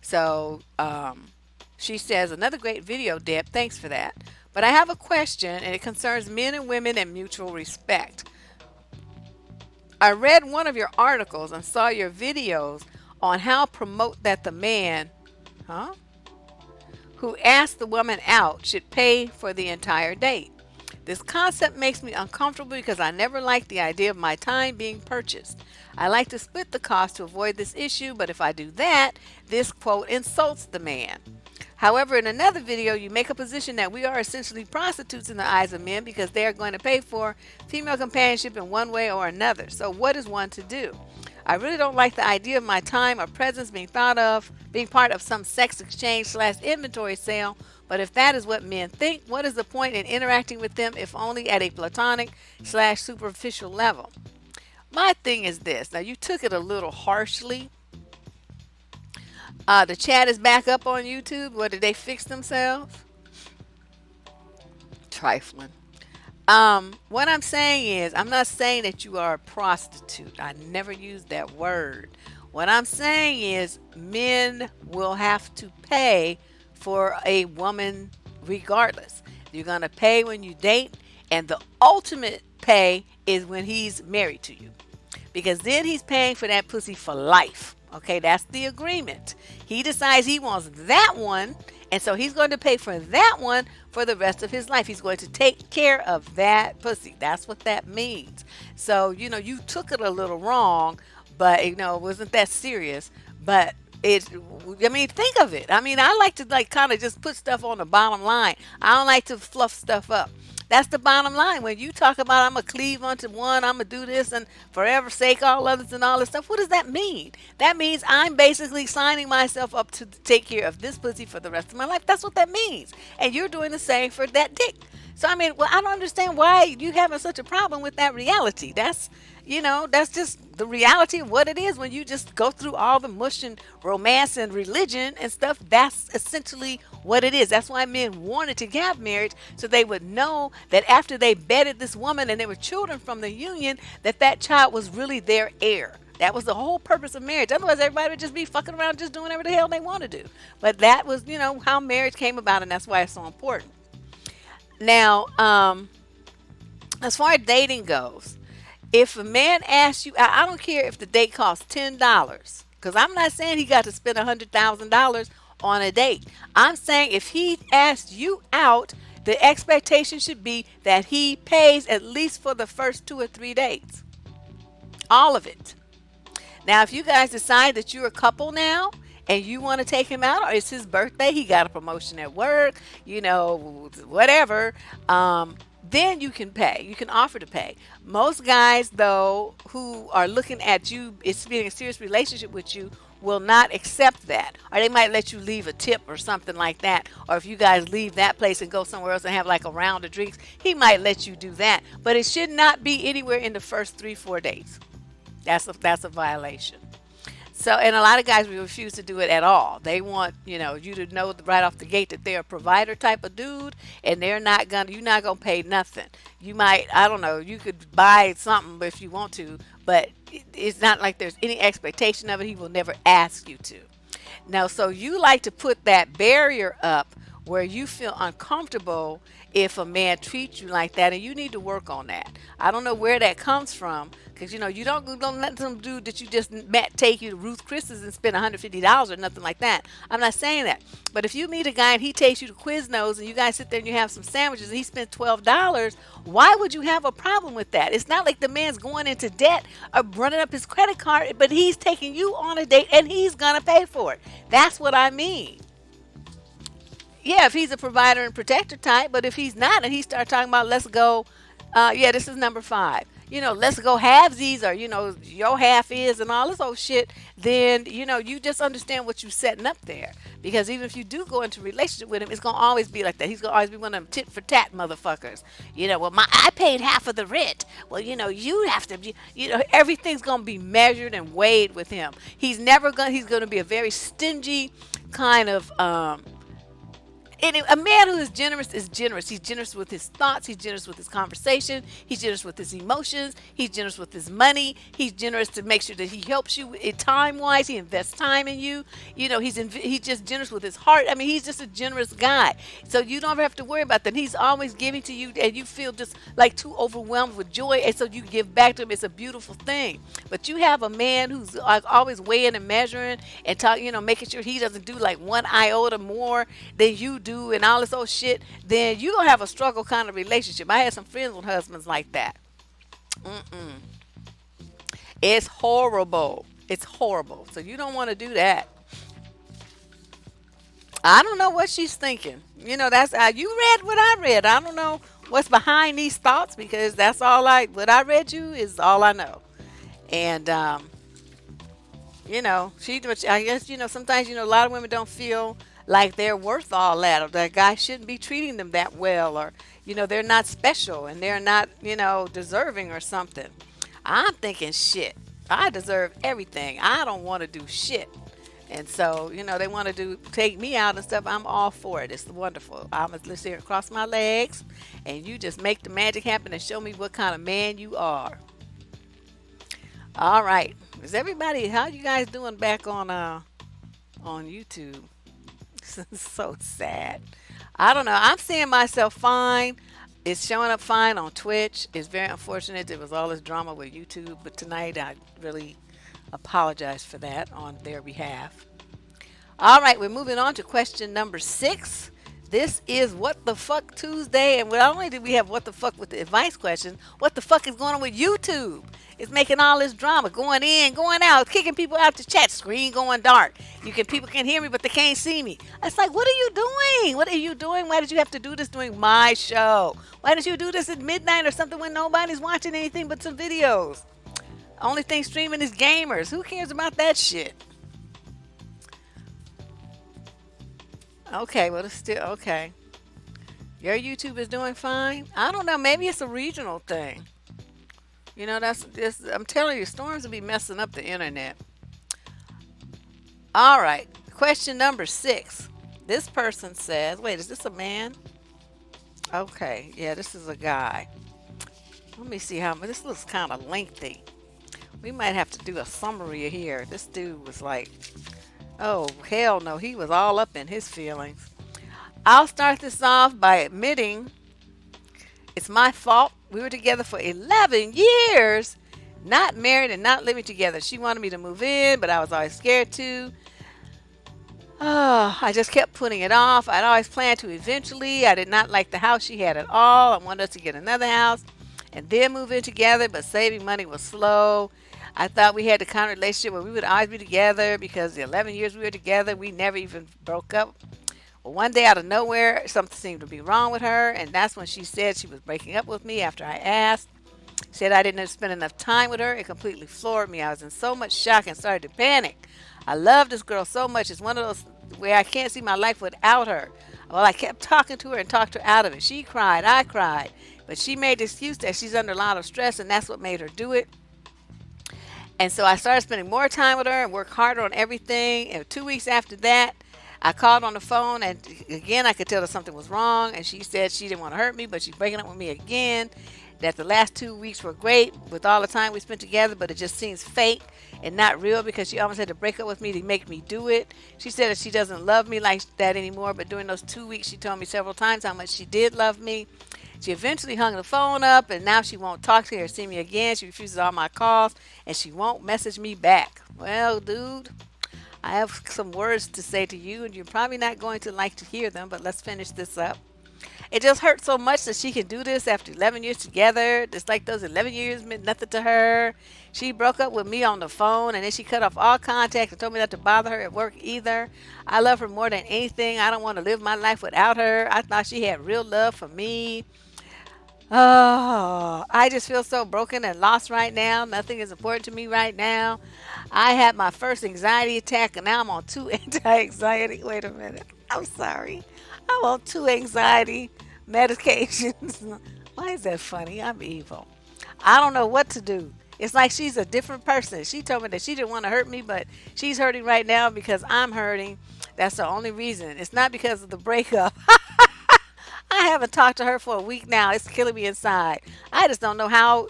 So she says, another great video, Deb. Thanks for that. But I have a question, and it concerns men and women and mutual respect. I read one of your articles and saw your videos on how promote that the man, huh, who asked the woman out should pay for the entire date. This concept makes me uncomfortable because I never liked the idea of my time being purchased. I like to split the cost to avoid this issue, but if I do that, this quote insults the man. However, in another video, you make a position that we are essentially prostitutes in the eyes of men because they are going to pay for female companionship in one way or another. So, what is one to do? I really don't like the idea of my time or presence being thought of being part of some sex exchange slash inventory sale. But if that is what men think, what is the point in interacting with them if only at a platonic slash superficial level? My thing is this. Now, you took it a little harshly. The chat is back up on YouTube. What, did they fix themselves? Trifling. What I'm saying is, I'm not saying that you are a prostitute. I never used that word. What I'm saying is, men will have to pay for a woman regardless. You're going to pay when you date, and the ultimate pay is when he's married to you. Because then he's paying for that pussy for life. Okay, that's the agreement. He decides he wants that one, and so he's going to pay for that one for the rest of his life. He's going to take care of that pussy. That's what that means. So, you took it a little wrong, but, it wasn't that serious. But think of it. I like to kind of just put stuff on the bottom line. I don't like to fluff stuff up. That's the bottom line. When you talk about I'm going to cleave unto one, I'm going to do this and forever sake all others and all this stuff, what does that mean? That means I'm basically signing myself up to take care of this pussy for the rest of my life. That's what that means. And you're doing the same for that dick. So, I don't understand why you having such a problem with that reality. That's just the reality of what it is when you just go through all the mush and romance and religion and stuff. That's essentially what it is. That's why men wanted to have marriage, so they would know that after they bedded this woman and there were children from the union, that child was really their heir. That was the whole purpose of marriage. Otherwise, everybody would just be fucking around just doing whatever the hell they want to do. But that was, how marriage came about, and that's why it's so important. Now, as far as dating goes, if a man asks you, I don't care if the date costs $10, because I'm not saying he got to spend $100,000 on a date. I'm saying if he asks you out, the expectation should be that he pays at least for the first 2 or 3 dates. All of it. Now, if you guys decide that you're a couple now and you want to take him out, or it's his birthday, he got a promotion at work, whatever, then you can pay. You can offer to pay. Most guys, though, who are looking at you, it's being a serious relationship with you, will not accept that. Or they might let you leave a tip or something like that. Or if you guys leave that place and go somewhere else and have like a round of drinks, he might let you do that. But it should not be anywhere in the first 3-4 days. That's a violation. So, and a lot of guys will refuse to do it at all. They want, you to know right off the gate that they're a provider type of dude, and you're not gonna pay nothing. You might, I don't know, you could buy something if you want to, but it's not like there's any expectation of it. He will never ask you to. Now, so you like to put that barrier up where you feel uncomfortable if a man treats you like that, and you need to work on that. I don't know where that comes from, because you don't let some dude that you just met take you to Ruth Chris's and spend $150 or nothing like that. I'm not saying that, but if you meet a guy and he takes you to Quiznos and you guys sit there and you have some sandwiches and he spent $12, why would you have a problem with that? It's not like the man's going into debt or running up his credit card, but he's taking you on a date and he's gonna pay for it. That's what I mean. Yeah, if he's a provider and protector type, but if he's not and he starts talking about let's go, this is number 5. Let's go halvesies, or your half is and all this old shit, then you just understand what you're setting up there. Because even if you do go into a relationship with him, it's gonna always be like that. He's gonna always be one of them tit for tat motherfuckers. I paid half of the rent. Well, you have to. Everything's gonna be measured and weighed with him. He's gonna be a very stingy kind of And a man who is generous is generous. He's generous with his thoughts. He's generous with his conversation. He's generous with his emotions. He's generous with his money. He's generous to make sure that he helps you time wise. He invests time in you. He's just generous with his heart. I mean, he's just a generous guy. So you don't have to worry about that. He's always giving to you, and you feel just like too overwhelmed with joy, and so you give back to him. It's a beautiful thing. But you have a man who's like always weighing and measuring and making sure he doesn't do like one iota more than you do and all this old shit. Then you don't have a struggle kind of relationship. I had some friends with husbands like that. It's horrible. It's horrible. So you don't want to do that. I don't know what she's thinking. That's you read what I read. I don't know what's behind these thoughts because that's all what I read you is all I know. And which I guess sometimes a lot of women don't feel like they're worth all that, or that guy shouldn't be treating them that well, or they're not special and they're not deserving or something. I'm thinking shit. I deserve everything. I don't want to do shit. And so, they want to take me out and stuff. I'm all for it. It's wonderful. I'm going to sit here and cross my legs, and you just make the magic happen and show me what kind of man you are. All right. How you guys doing back on YouTube? So sad. I don't know. I'm seeing myself fine. It's showing up fine on Twitch. It's very unfortunate there was all this drama with YouTube, but tonight I really apologize for that on their behalf. All right, we're moving on to question number 6. This is What the Fuck Tuesday, and not only did we have What the Fuck with the advice question, what the fuck is going on with YouTube? It's making all this drama, going in, going out, kicking people out the chat, screen going dark. People can hear me, but they can't see me. It's like, what are you doing? What are you doing? Why did you have to do this during my show? Why did you do this at midnight or something when nobody's watching anything but some videos? Only thing streaming is gamers. Who cares about that shit? Okay, well, it's still okay. Your YouTube is doing fine. I don't know. Maybe it's a regional thing. I'm telling you, storms will be messing up the internet. All right. Question number 6. This person says, wait, is this a man? Okay. Yeah, this is a guy. Let me see this looks kind of lengthy. We might have to do a summary here. This dude was like, oh, hell no. He was all up in his feelings. I'll start this off by admitting it's my fault. We were together for 11 years, not married and not living together. She wanted me to move in, but I was always scared to. Oh, I just kept putting it off. I'd always planned to eventually. I did not like the house she had at all. I wanted us to get another house and then move in together, but saving money was slow. I thought we had the kind of relationship where we would always be together because the 11 years we were together, we never even broke up. Well, one day out of nowhere, something seemed to be wrong with her, and that's when she said she was breaking up with me after I asked. Said I didn't spend enough time with her. It completely floored me. I was in so much shock and started to panic. I love this girl so much. It's one of those where I can't see my life without her. Well, I kept talking to her and talked her out of it. She cried. I cried. But she made the excuse that she's under a lot of stress, and that's what made her do it. And so I started spending more time with her and worked harder on everything. And 2 weeks after that, I called on the phone, and again, I could tell that something was wrong. And she said she didn't want to hurt me, but she's breaking up with me again. That the last 2 weeks were great with all the time we spent together, but it just seems fake and not real because she almost had to break up with me to make me do it. She said that she doesn't love me like that anymore, but during those 2 weeks, she told me several times how much she did love me. She eventually hung the phone up, and now she won't talk to me or see me again. She refuses all my calls, and she won't message me back. Well, dude, I have some words to say to you, and you're probably not going to like to hear them, but let's finish this up. It just hurts so much that she can do this after 11 years together. It's like those 11 years meant nothing to her. She broke up with me on the phone, and then she cut off all contact and told me not to bother her at work either. I love her more than anything. I don't want to live my life without her. I thought she had real love for me. Oh, I just feel so broken and lost right now. Nothing is important to me right now. I had my first anxiety attack, and now I'm on 2 anti-anxiety. Wait a minute. I'm sorry. I'm on 2 anxiety medications. Why is that funny? I'm evil. I don't know what to do. It's like she's a different person. She told me that she didn't want to hurt me, but she's hurting right now because I'm hurting. That's the only reason. It's not because of the breakup. I haven't talked to her for a week now. It's killing me inside. I just don't know how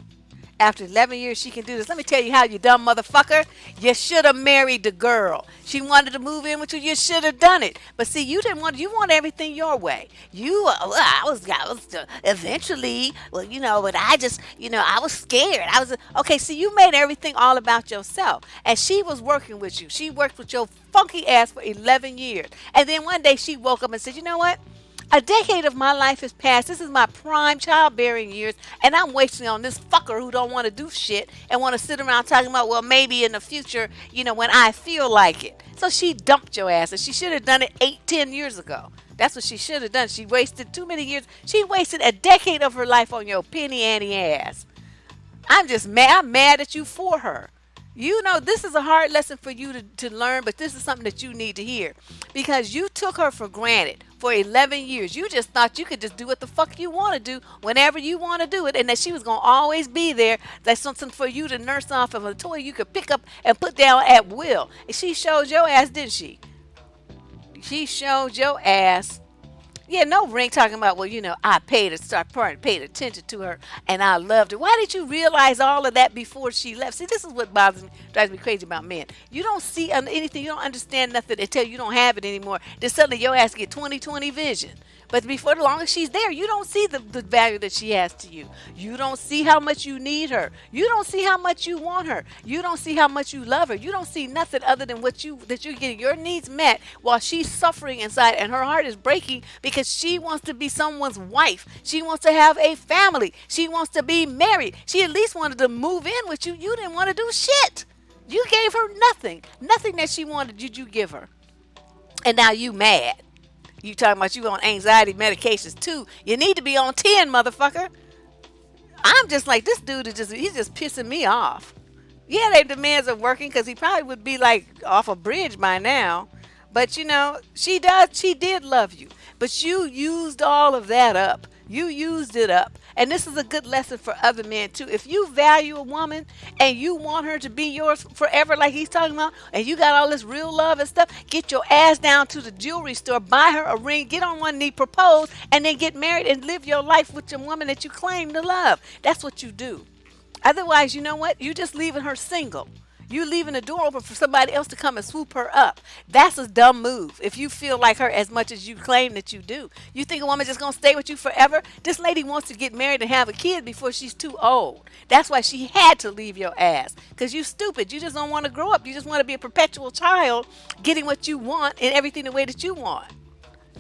after 11 years she can do this. Let me tell you how, you dumb motherfucker. You should have married the girl. She wanted to move in with you. You should have done it. But see, you didn't want. You want everything your way. I was eventually. Well, but I just, I was scared. I was okay. See, you made everything all about yourself, and she was working with you. She worked with your funky ass for 11 years, and then one day she woke up and said, "You know what? A decade of my life has passed. This is my prime childbearing years, and I'm wasting on this fucker who don't want to do shit and want to sit around talking about, well, maybe in the future, when I feel like it." So she dumped your ass, and she should have done it 8, 10 years ago. That's what she should have done. She wasted too many years. She wasted a decade of her life on your penny ante ass. I'm just mad. I'm mad at you for her. This is a hard lesson for you to learn, but this is something that you need to hear because you took her for granted for 11 years. You just thought you could just do what the fuck you want to do whenever you want to do it, and that she was going to always be there. That's something for you to nurse off of, a toy you could pick up and put down at will. And she showed your ass, didn't she? She showed your ass. Yeah, no ring talking about, well, I paid attention to her and I loved her. Why did you realize all of that before she left? See, this is what bothers me, drives me crazy about men. You don't see anything, you don't understand nothing until you don't have it anymore. Then suddenly your ass get 20/20 vision. But before the long as she's there, you don't see the value that she has to you. You don't see how much you need her. You don't see how much you want her. You don't see how much you love her. You don't see nothing other than that you're getting your needs met while she's suffering inside and her heart is breaking because she wants to be someone's wife. She wants to have a family. She wants to be married. She at least wanted to move in with you. You didn't want to do shit. You gave her nothing. Nothing that she wanted did you give her. And now you mad. You talking about you on anxiety medications too. You need to be on 10, motherfucker. I'm just like, this dude he's just pissing me off. Yeah, their demands are working because he probably would be like off a bridge by now. But she did love you. But you used all of that up. You used it up. And this is a good lesson for other men too. If you value a woman and you want her to be yours forever like he's talking about, and you got all this real love and stuff, get your ass down to the jewelry store, buy her a ring, get on one knee, propose, and then get married and live your life with your woman that you claim to love. That's what you do. Otherwise, you know what? You're just leaving her single. You leaving the door open for somebody else to come and swoop her up. That's a dumb move if you feel like her as much as you claim that you do. You think a woman just going to stay with you forever? This lady wants to get married and have a kid before she's too old. That's why she had to leave your ass. Because you stupid. You just don't want to grow up. You just want to be a perpetual child getting what you want and everything the way that you want.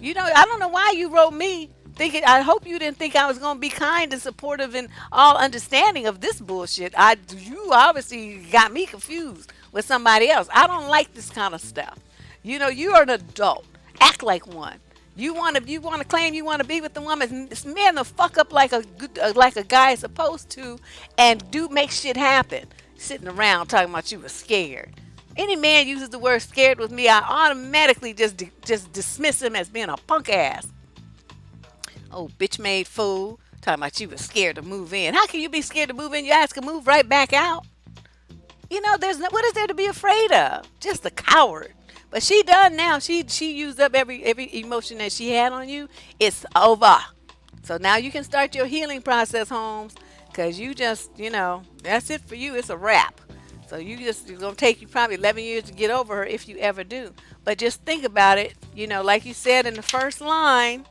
I don't know why you wrote me. I hope you didn't think I was going to be kind and supportive and all understanding of this bullshit. You obviously got me confused with somebody else. I don't like this kind of stuff. You're an adult. Act like one. You want to claim you want to be with the woman. Man, the fuck up like a guy is supposed to, and do make shit happen. Sitting around talking about you were scared. Any man uses the word scared with me, I automatically just dismiss him as being a punk ass. Oh, bitch made fool. Talking about you was scared to move in. How can you be scared to move in? Your ass can move right back out. What is there to be afraid of? Just a coward. But she done now. She used up every emotion that she had on you. It's over. So now you can start your healing process, Holmes. Because you just, that's it for you. It's a wrap. So it's going to take you probably 11 years to get over her if you ever do. But just think about it. Like you said in the first line,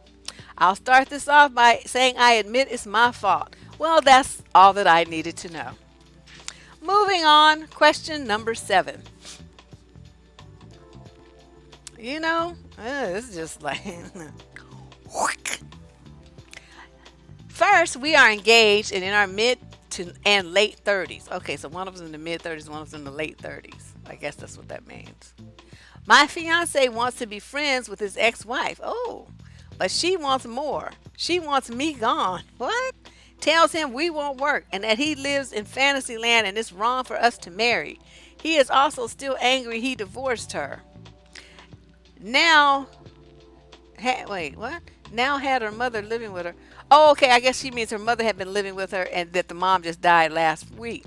I'll start this off by saying I admit it's my fault. Well, that's all that I needed to know. Moving on, question number 7. It's just like... First, we are engaged and in our mid to and late 30s. Okay, so one of us in the mid 30s, one of us in the late 30s. I guess that's what that means. My fiance wants to be friends with his ex-wife. Oh, but she wants more. She wants me gone. What? Tells him we won't work and that he lives in fantasy land and it's wrong for us to marry. He is also still angry he divorced her. Now, wait, what? Now had her mother living with her. Oh, okay, I guess she means her mother had been living with her and that the mom just died last week.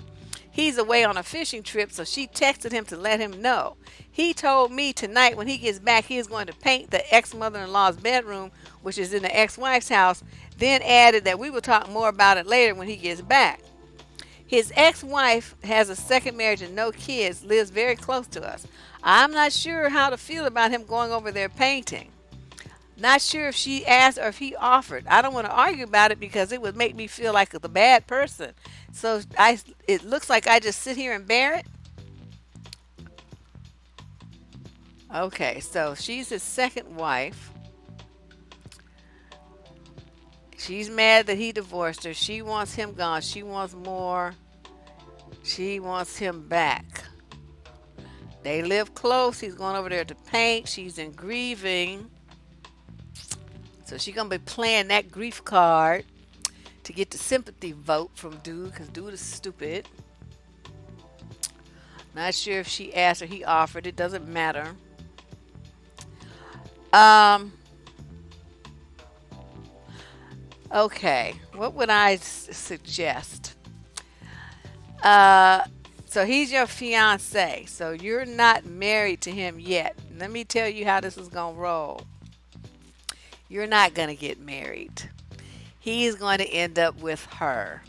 He's away on a fishing trip, so she texted him to let him know. He told me tonight when he gets back he is going to paint the ex-mother-in-law's bedroom, which is in the ex-wife's house, then added that we will talk more about it later when he gets back. His ex-wife has a second marriage and no kids, lives very close to us. I'm not sure how to feel about him going over there painting. Not sure if she asked or if he offered. I don't want to argue about it because it would make me feel like the bad person. So it looks like I just sit here and bear it. Okay, so she's his second wife. She's mad that he divorced her. She wants him gone. She wants more. She wants him back. They live close. He's going over there to paint. She's in grieving. So she's going to be playing that grief card to get the sympathy vote from dude because dude is stupid. Not sure if she asked or he offered. It doesn't matter. Okay, what would I suggest? So he's your fiance. So you're not married to him yet. Let me tell you how this is going to roll. You're not going to get married. He's going to end up with her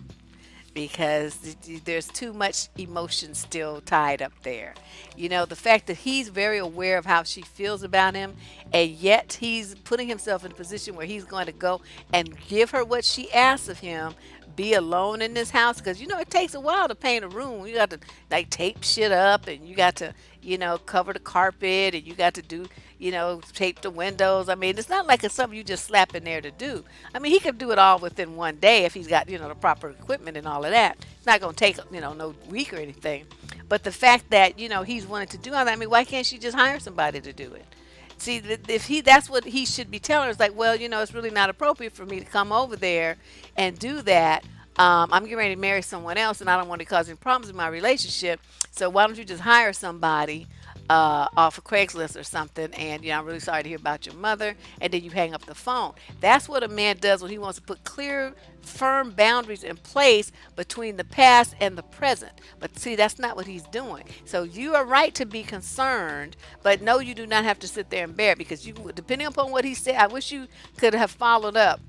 because there's too much emotion still tied up there. You know, the fact that he's very aware of how she feels about him, and yet he's putting himself in a position where he's going to go and give her what she asks of him, be alone in this house, because you know it takes a while to paint a room. You got to like tape shit up, and you got to, you know, cover the carpet, and you got to do, you know, tape the windows. I mean, it's not like it's something you just slap in there to do. I mean, he could do it all within one day if he's got, you know, the proper equipment and all of that. It's not going to take, you know, no week or anything. But the fact that, you know, he's wanting to do all that, I mean, why can't she just hire somebody to do it? See, if that's what he should be telling her. It's like, well, you know, it's really not appropriate for me to come over there and do that. I'm getting ready to marry someone else, and I don't want to cause any problems in my relationship. So why don't you just hire somebody off of Craigslist or something? And, you know, I'm really sorry to hear about your mother. And then you hang up the phone. That's what a man does when he wants to put clear, firm boundaries in place between the past and the present. But see, that's not what he's doing. So you are right to be concerned, but no, you do not have to sit there and bear it, because you, depending upon what he said, I wish you could have followed up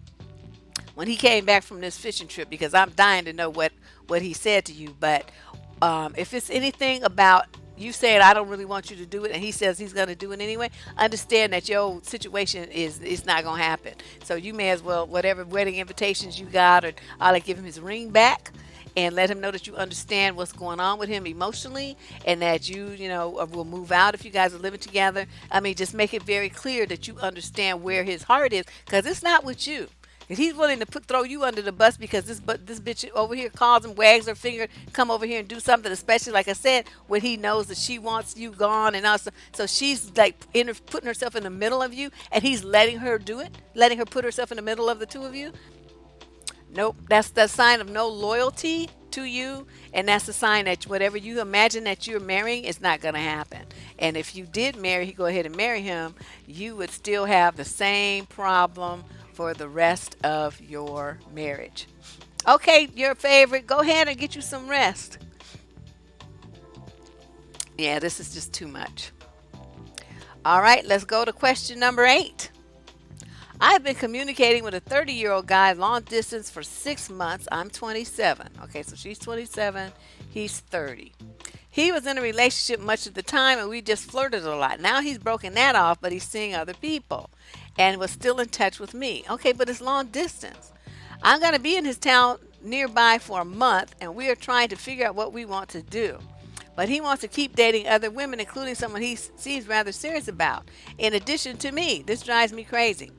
when he came back from this fishing trip, because I'm dying to know what he said to you. But if it's anything about you saying I don't really want you to do it, and he says he's going to do it anyway, understand that your situation is not going to happen. So you may as well, whatever wedding invitations you got, or I'll like give him his ring back and let him know that you understand what's going on with him emotionally, and that you know, will move out if you guys are living together. I mean, just make it very clear that you understand where his heart is, because it's not with you. If he's willing to throw you under the bus because this bitch over here calls him, wags her finger, come over here and do something, especially like I said, when he knows that she wants you gone, and also so she's like putting herself in the middle of you, and he's letting her do it, letting her put herself in the middle of the two of you. Nope, that's the sign of no loyalty to you, and that's the sign that whatever you imagine that you're marrying is not going to happen. And if you did go ahead and marry him, you would still have the same problem for the rest of your marriage. Okay, your favorite, go ahead and get you some rest. Yeah, this is just too much. All right, let's go to question number 8. I've been communicating with a 30-year-old guy long distance for 6 months. I'm 27. Okay, so she's 27, he's 30. He was in a relationship much of the time, and we just flirted a lot. Now he's broken that off, but he's seeing other people and was still in touch with me. Okay, but it's long distance. I'm going to be in his town nearby for a month, and we are trying to figure out what we want to do. But he wants to keep dating other women, including someone he seems rather serious about, in addition to me. This drives me crazy.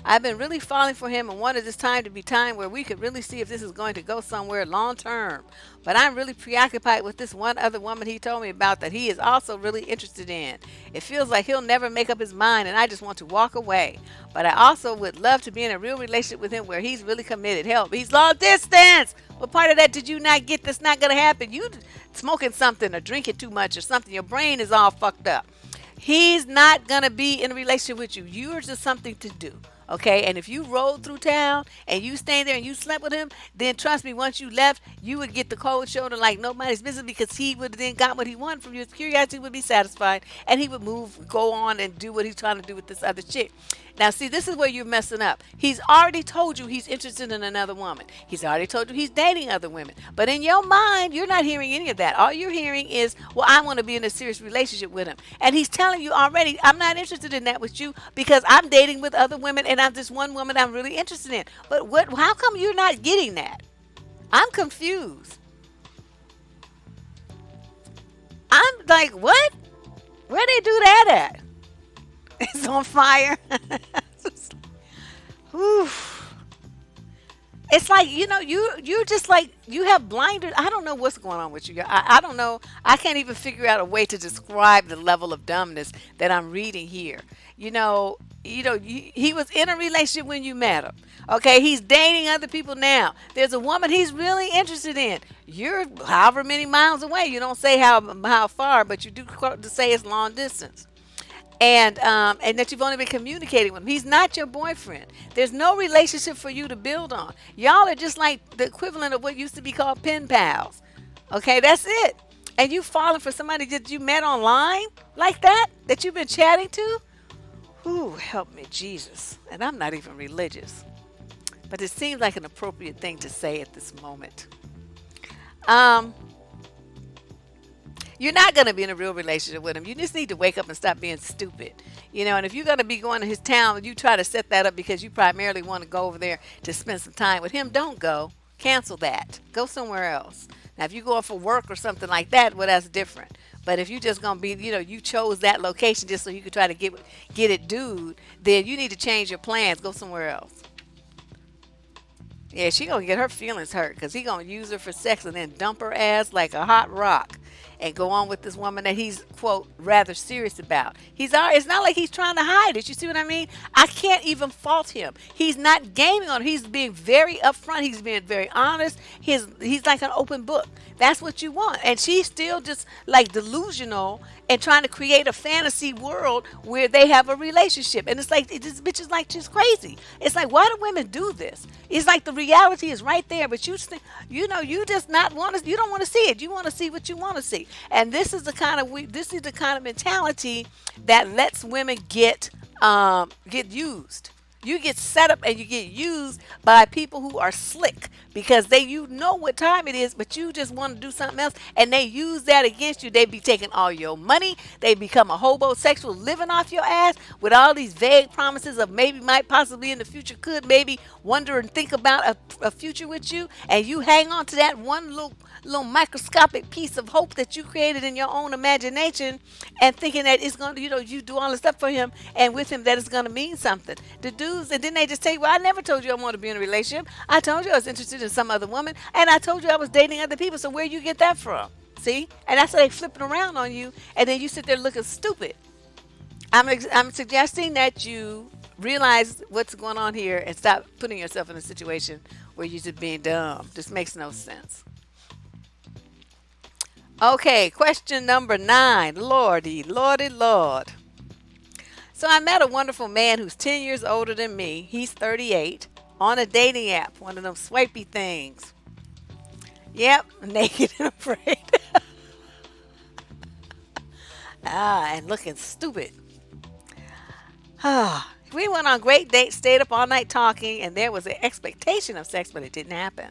I've been really falling for him and wanted this time to be time where we could really see if this is going to go somewhere long term. But I'm really preoccupied with this one other woman he told me about that he is also really interested in. It feels like he'll never make up his mind, and I just want to walk away. But I also would love to be in a real relationship with him where he's really committed. Help, he's long distance. What part of that did you not get? That's not going to happen. You smoking something or drinking too much or something. Your brain is all fucked up. He's not going to be in a relationship with you. You're just something to do. Okay, and if you rode through town and you stayed there and you slept with him, then trust me, once you left, you would get the cold shoulder like nobody's business, because he would then got what he wanted from you. His curiosity would be satisfied, and he would go on and do what he's trying to do with this other chick. Now, see, this is where you're messing up. He's already told you he's interested in another woman. He's already told you he's dating other women. But in your mind, you're not hearing any of that. All you're hearing is, well, I want to be in a serious relationship with him. And he's telling you already, I'm not interested in that with you because I'm dating with other women and I'm this one woman I'm really interested in. But how come you're not getting that? I'm confused. I'm like, what? Where they do that at? It's on fire. Whew. It's like, you just like, you have blinders. I don't know what's going on with you. I don't know. I can't even figure out a way to describe the level of dumbness that I'm reading here. He was in a relationship when you met him. Okay, he's dating other people now. There's a woman he's really interested in. You're however many miles away. You don't say how far, but you do to say it's long distance. And that you've only been communicating with him. He's not your boyfriend. There's no relationship for you to build on. Y'all are just like the equivalent of what used to be called pen pals. Okay, that's it. And you falling for somebody that you met online like that you've been chatting to? Ooh, help me, Jesus. And I'm not even religious. But it seems like an appropriate thing to say at this moment. You're not going to be in a real relationship with him. You just need to wake up and stop being stupid. And if you're going to be going to his town, you try to set that up because you primarily want to go over there to spend some time with him. Don't go. Cancel that. Go somewhere else. Now, if you go for work or something like that, well, that's different. But if you're just going to be, you chose that location just so you could try to get it, dude, then you need to change your plans. Go somewhere else. Yeah, she going to get her feelings hurt because he going to use her for sex and then dump her ass like a hot rock and go on with this woman that he's, quote, rather serious about. It's not like he's trying to hide it. You see what I mean? I can't even fault him. He's not gaming on her. He's being very upfront. He's being very honest. He's like an open book. That's what you want. And she's still just like delusional and trying to create a fantasy world where they have a relationship. And it's like, this bitch is like just crazy. It's like, why do women do this? It's like the reality is right there, but you just not want to, you don't want to see it. You want to see what you want to see. And this is the kind of mentality that lets women get used. You get set up and you get used by people who are slick because you know what time it is, but you just want to do something else, and they use that against you. They be taking all your money. They become a homosexual living off your ass with all these vague promises of maybe, might, possibly in the future, could, maybe, wonder and think about a future with you, and you hang on to that one little microscopic piece of hope that you created in your own imagination, and thinking that it's going to, you do all this stuff for him and with him that it's going to mean something. The dudes, and then they just tell you, well, I never told you I want to be in a relationship. I told you I was interested in some other woman, and I told you I was dating other people. So where you get that from? See? And that's how they flipping around on you, and then you sit there looking stupid. I'm suggesting that you realize what's going on here and stop putting yourself in a situation where you're just being dumb. This makes no sense. Okay, question number 9. Lordy, lordy, lord. So I met a wonderful man who's 10 years older than me. He's 38 on a dating app, one of them swipey things. Yep, naked and afraid. And looking stupid. We went on great dates, stayed up all night talking, and there was an expectation of sex, but it didn't happen.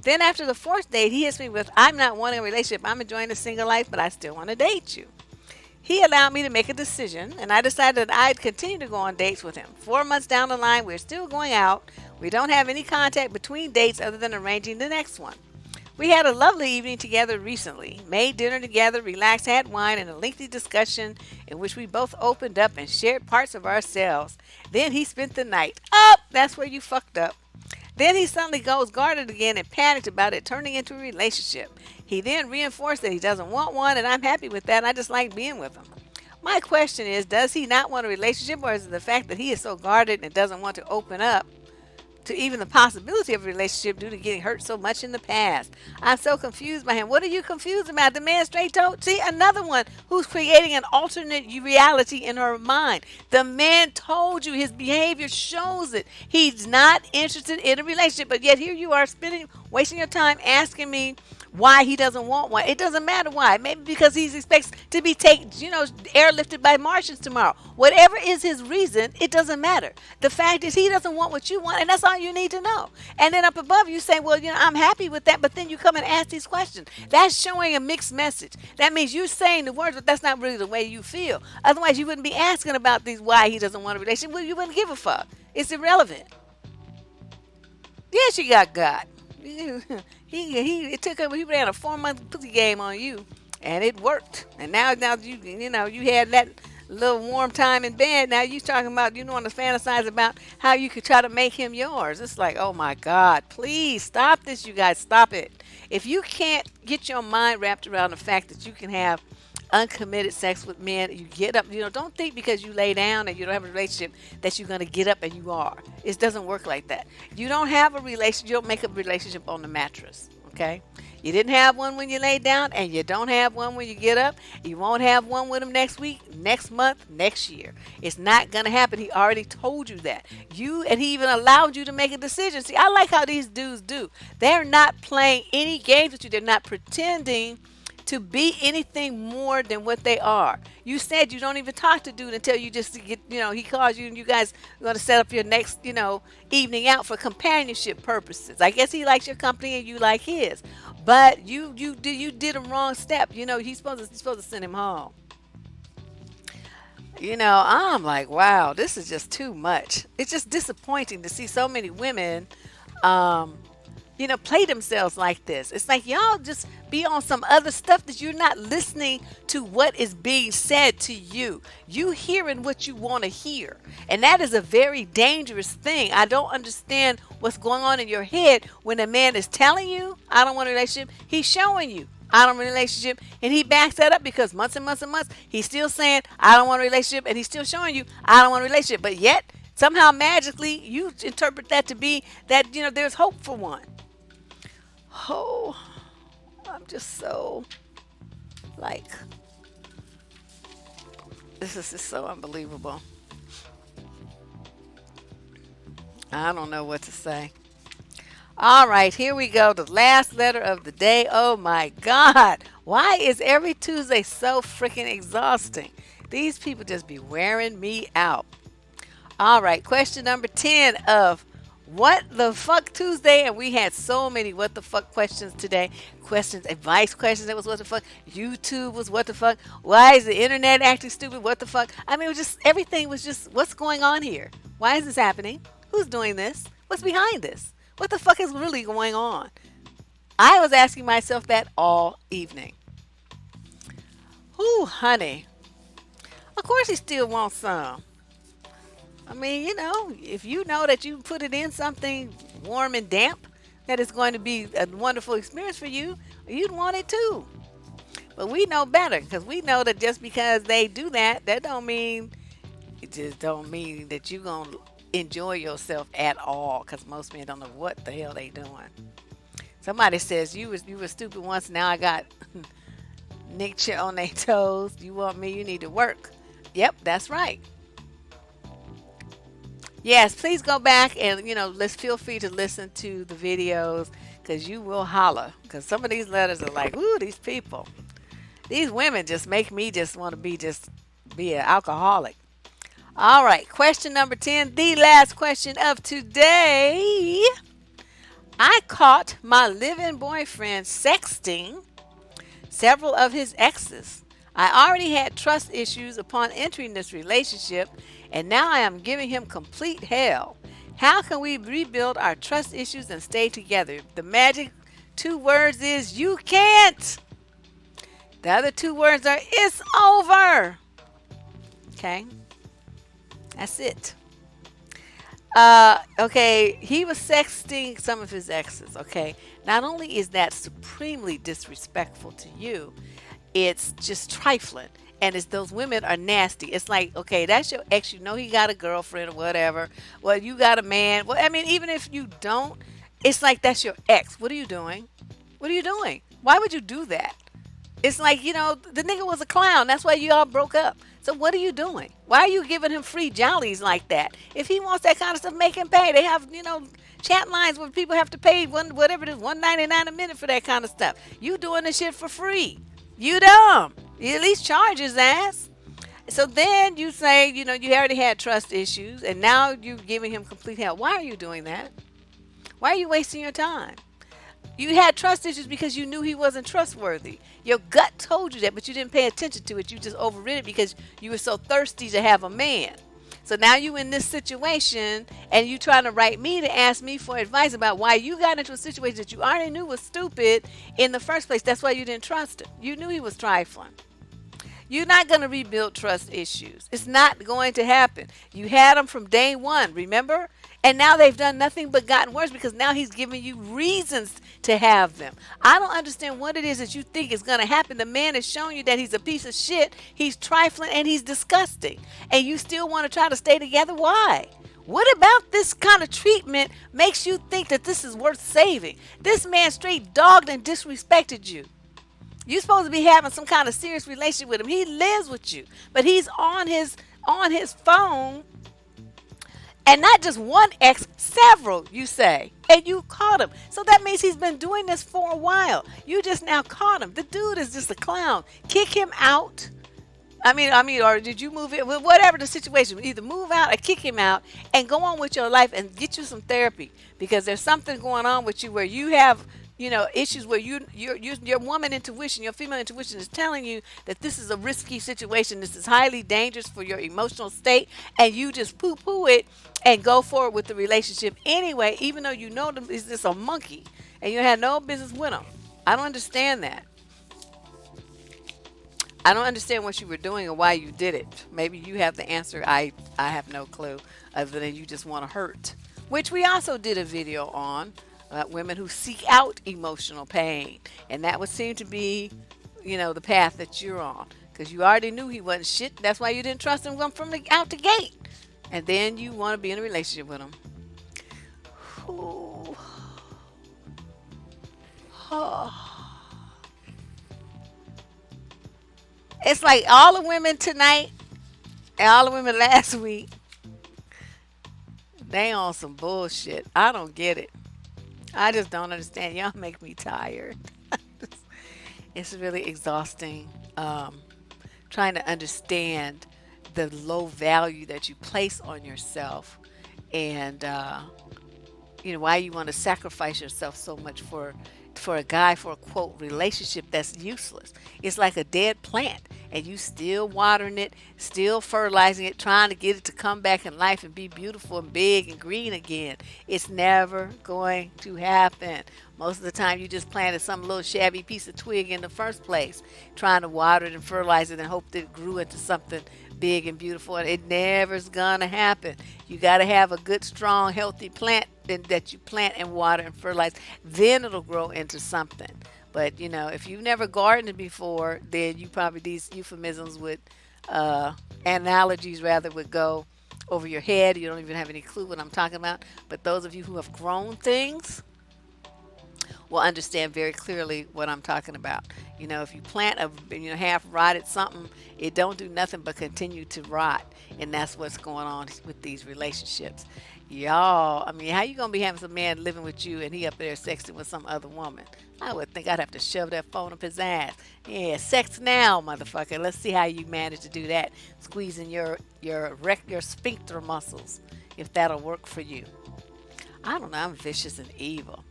Then after the 4th date, he hits me with, I'm not wanting a relationship. I'm enjoying a single life, but I still want to date you. He allowed me to make a decision, and I decided that I'd continue to go on dates with him. 4 months down the line, we're still going out. We don't have any contact between dates other than arranging the next one. We had a lovely evening together recently, made dinner together, relaxed, had wine, and a lengthy discussion in which we both opened up and shared parts of ourselves. Then he spent the night. That's where you fucked up. Then he suddenly goes guarded again and panicked about it turning into a relationship. He then reinforced that he doesn't want one, and I'm happy with that. I just like being with him. My question is, does he not want a relationship, or is it the fact that he is so guarded and doesn't want to open up to even the possibility of a relationship due to getting hurt so much in the past. I'm so confused by him. What are you confused about? The man straight told. See, another one who's creating an alternate reality in her mind. The man told you his behavior shows it. He's not interested in a relationship, but yet here you are wasting your time asking me why he doesn't want one. It doesn't matter why. Maybe because he expects to be airlifted by Martians tomorrow. Whatever is his reason, it doesn't matter. The fact is he doesn't want what you want, and that's all you need to know. And then up above you say, well, I'm happy with that, but then you come and ask these questions. That's showing a mixed message. That means you're saying the words, but that's not really the way you feel. Otherwise, you wouldn't be asking about these why he doesn't want a relationship. Well, you wouldn't give a fuck. It's irrelevant. Yes, you got. He ran a 4-month pussy game on you, and it worked. And now you had that little warm time in bed. Now you talking about you want to fantasize about how you could try to make him yours. It's like, oh my God, please stop this, you guys, stop it. If you can't get your mind wrapped around the fact that you can have uncommitted sex with men, you get up, don't think because you lay down and you don't have a relationship that you're going to get up and you are. It doesn't work like that. You don't have a relationship, you don't make a relationship on the mattress, okay? You didn't have one when you lay down, and you don't have one when you get up. You won't have one with him next week, next month, next year. It's not going to happen. He already told you that. And he even allowed you to make a decision. See, I like how these dudes do. They're not playing any games with you. They're not pretending to be anything more than what they are. You said you don't even talk to dude until you just get, he calls you and you guys are going to set up your next, evening out for companionship purposes. I guess he likes your company and you like his. But you did a wrong step. You're supposed to send him home. I'm like, wow, this is just too much. It's just disappointing to see so many women play themselves like this. It's like y'all just be on some other stuff that you're not listening to what is being said to you. You hearing what you want to hear. And that is a very dangerous thing. I don't understand what's going on in your head when a man is telling you, I don't want a relationship. He's showing you, I don't want a relationship. And he backs that up because months and months and months, he's still saying, I don't want a relationship. And he's still showing you, I don't want a relationship. But yet, somehow magically, you interpret that to be that, there's hope for one. Oh, I'm just so, this is just so unbelievable. I don't know what to say. All right, here we go. The last letter of the day. Oh my God. Why is every Tuesday so freaking exhausting? These people just be wearing me out. All right, question number 10 of What the Fuck Tuesday, and we had so many what the fuck questions today. Questions, advice questions, that was what the fuck. YouTube was what the fuck. Why is the internet acting stupid? What the fuck. I mean, it was just, everything was just, what's going on here? Why is this happening? Who's doing this? What's behind this? What the fuck is really going on? I was asking myself that all evening. Ooh, honey. Of course he still wants some. I mean, if you know that you put it in something warm and damp, that is going to be a wonderful experience for you, you'd want it too. But we know better, because we know that just because they do that, it just don't mean that you're going to enjoy yourself at all, because most men don't know what the hell they doing. Somebody says, you were stupid once, now I got nicked you on their toes. You want me, you need to work. Yep, that's right. Yes, please go back and, let's feel free to listen to the videos, because you will holler. Because some of these letters are like, ooh, these people. These women just make me just want to be an alcoholic. All right, question number 10, the last question of today. I caught my living boyfriend sexting several of his exes. I already had trust issues upon entering this relationship, and now I am giving him complete hell. How can we rebuild our trust issues and stay together? The magic 2 words is you can't. The other 2 words are it's over. Okay? That's it. Okay, he was sexting some of his exes, okay? Not only is that supremely disrespectful to you, it's just trifling. And it's those women are nasty. It's like, okay, that's your ex. You know he got a girlfriend or whatever. Well, you got a man. Well, I mean, even if you don't, it's like that's your ex. What are you doing? What are you doing? Why would you do that? It's like, the nigga was a clown. That's why you all broke up. So what are you doing? Why are you giving him free jollies like that? If he wants that kind of stuff, make him pay. They have, chat lines where people have to pay whatever it is, $1.99 a minute for that kind of stuff. You doing this shit for free. You dumb. You at least charge his ass. So then you say, you already had trust issues and now you're giving him complete hell. Why are you doing that? Why are you wasting your time? You had trust issues because you knew he wasn't trustworthy. Your gut told you that, but you didn't pay attention to it. You just overrid it because you were so thirsty to have a man. So now you in this situation and you trying to write me to ask me for advice about why you got into a situation that you already knew was stupid in the first place. That's why you didn't trust him. You knew he was trifling. You're not going to rebuild trust issues. It's not going to happen. You had them from day one, remember? And now they've done nothing but gotten worse because now he's giving you reasons to have them. I don't understand what it is that you think is going to happen. The man is showing you that he's a piece of shit, he's trifling, and he's disgusting. And you still want to try to stay together? Why? What about this kind of treatment makes you think that this is worth saving? This man straight dogged and disrespected you. You're supposed to be having some kind of serious relationship with him. He lives with you, but he's on his phone, and not just one ex, several, you say, and you caught him. So that means he's been doing this for a while. You just now caught him. The dude is just a clown. Kick him out. Or did you move it? Whatever the situation, either move out or kick him out and go on with your life and get you some therapy because there's something going on with you where you have, issues where your woman intuition, your female intuition is telling you that this is a risky situation. This is highly dangerous for your emotional state, and you just poo-poo it and go forward with the relationship anyway, even though you know them is just a monkey and you had no business with him. I don't understand that. I don't understand what you were doing or why you did it. Maybe you have the answer. I have no clue other than you just want to hurt, which we also did a video on women who seek out emotional pain. And that would seem to be, the path that you're on because you already knew he wasn't shit. That's why you didn't trust him from out the gate. And then you want to be in a relationship with him. Ooh. Oh. It's like all the women tonight and all the women last week, they on some bullshit. I don't get it. I just don't understand. Y'all make me tired. It's really exhausting trying to understand the low value that you place on yourself and why you want to sacrifice yourself so much for a guy for a quote relationship that's useless. It's like a dead plant and you still watering it, still fertilizing it, trying to get it to come back in life and be beautiful and big and green again. It's never going to happen. Most of the time you just planted some little shabby piece of twig in the first place, trying to water it and fertilize it and hope that it grew into something big and beautiful, and it never's gonna happen. You got to have a good, strong, healthy plant that you plant and water and fertilize. Then it'll grow into something. But if you've never gardened before, then you probably these euphemisms would, analogies rather, would go over your head. You don't even have any clue what I'm talking about. But those of you who have grown things will understand very clearly what I'm talking about. If you plant a half rotted something, it don't do nothing but continue to rot, and that's what's going on with these relationships, y'all. How you gonna be having some man living with you and he up there sexting with some other woman? I would think I'd have to shove that phone up his ass. Yeah, sex now, motherfucker. Let's see how you manage to do that, squeezing your sphincter muscles, if that'll work for you. I don't know. I'm vicious and evil.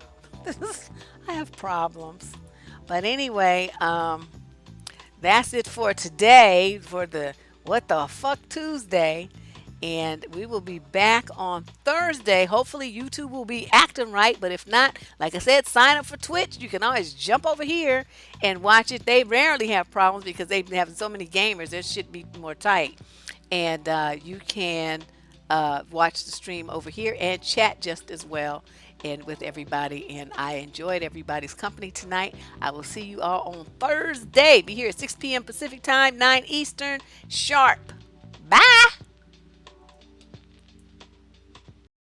I have problems. But anyway, that's it for today for the What the Fuck Tuesday. And we will be back on Thursday. Hopefully YouTube will be acting right. But if not, like I said, sign up for Twitch. You can always jump over here and watch it. They rarely have problems because they have so many gamers. Their shit be more tight. And you can watch the stream over here and chat just as well. and with everybody. And I enjoyed everybody's company tonight. I will see you all on Thursday. Be here at 6 p.m. Pacific time, 9 Eastern, sharp. Bye.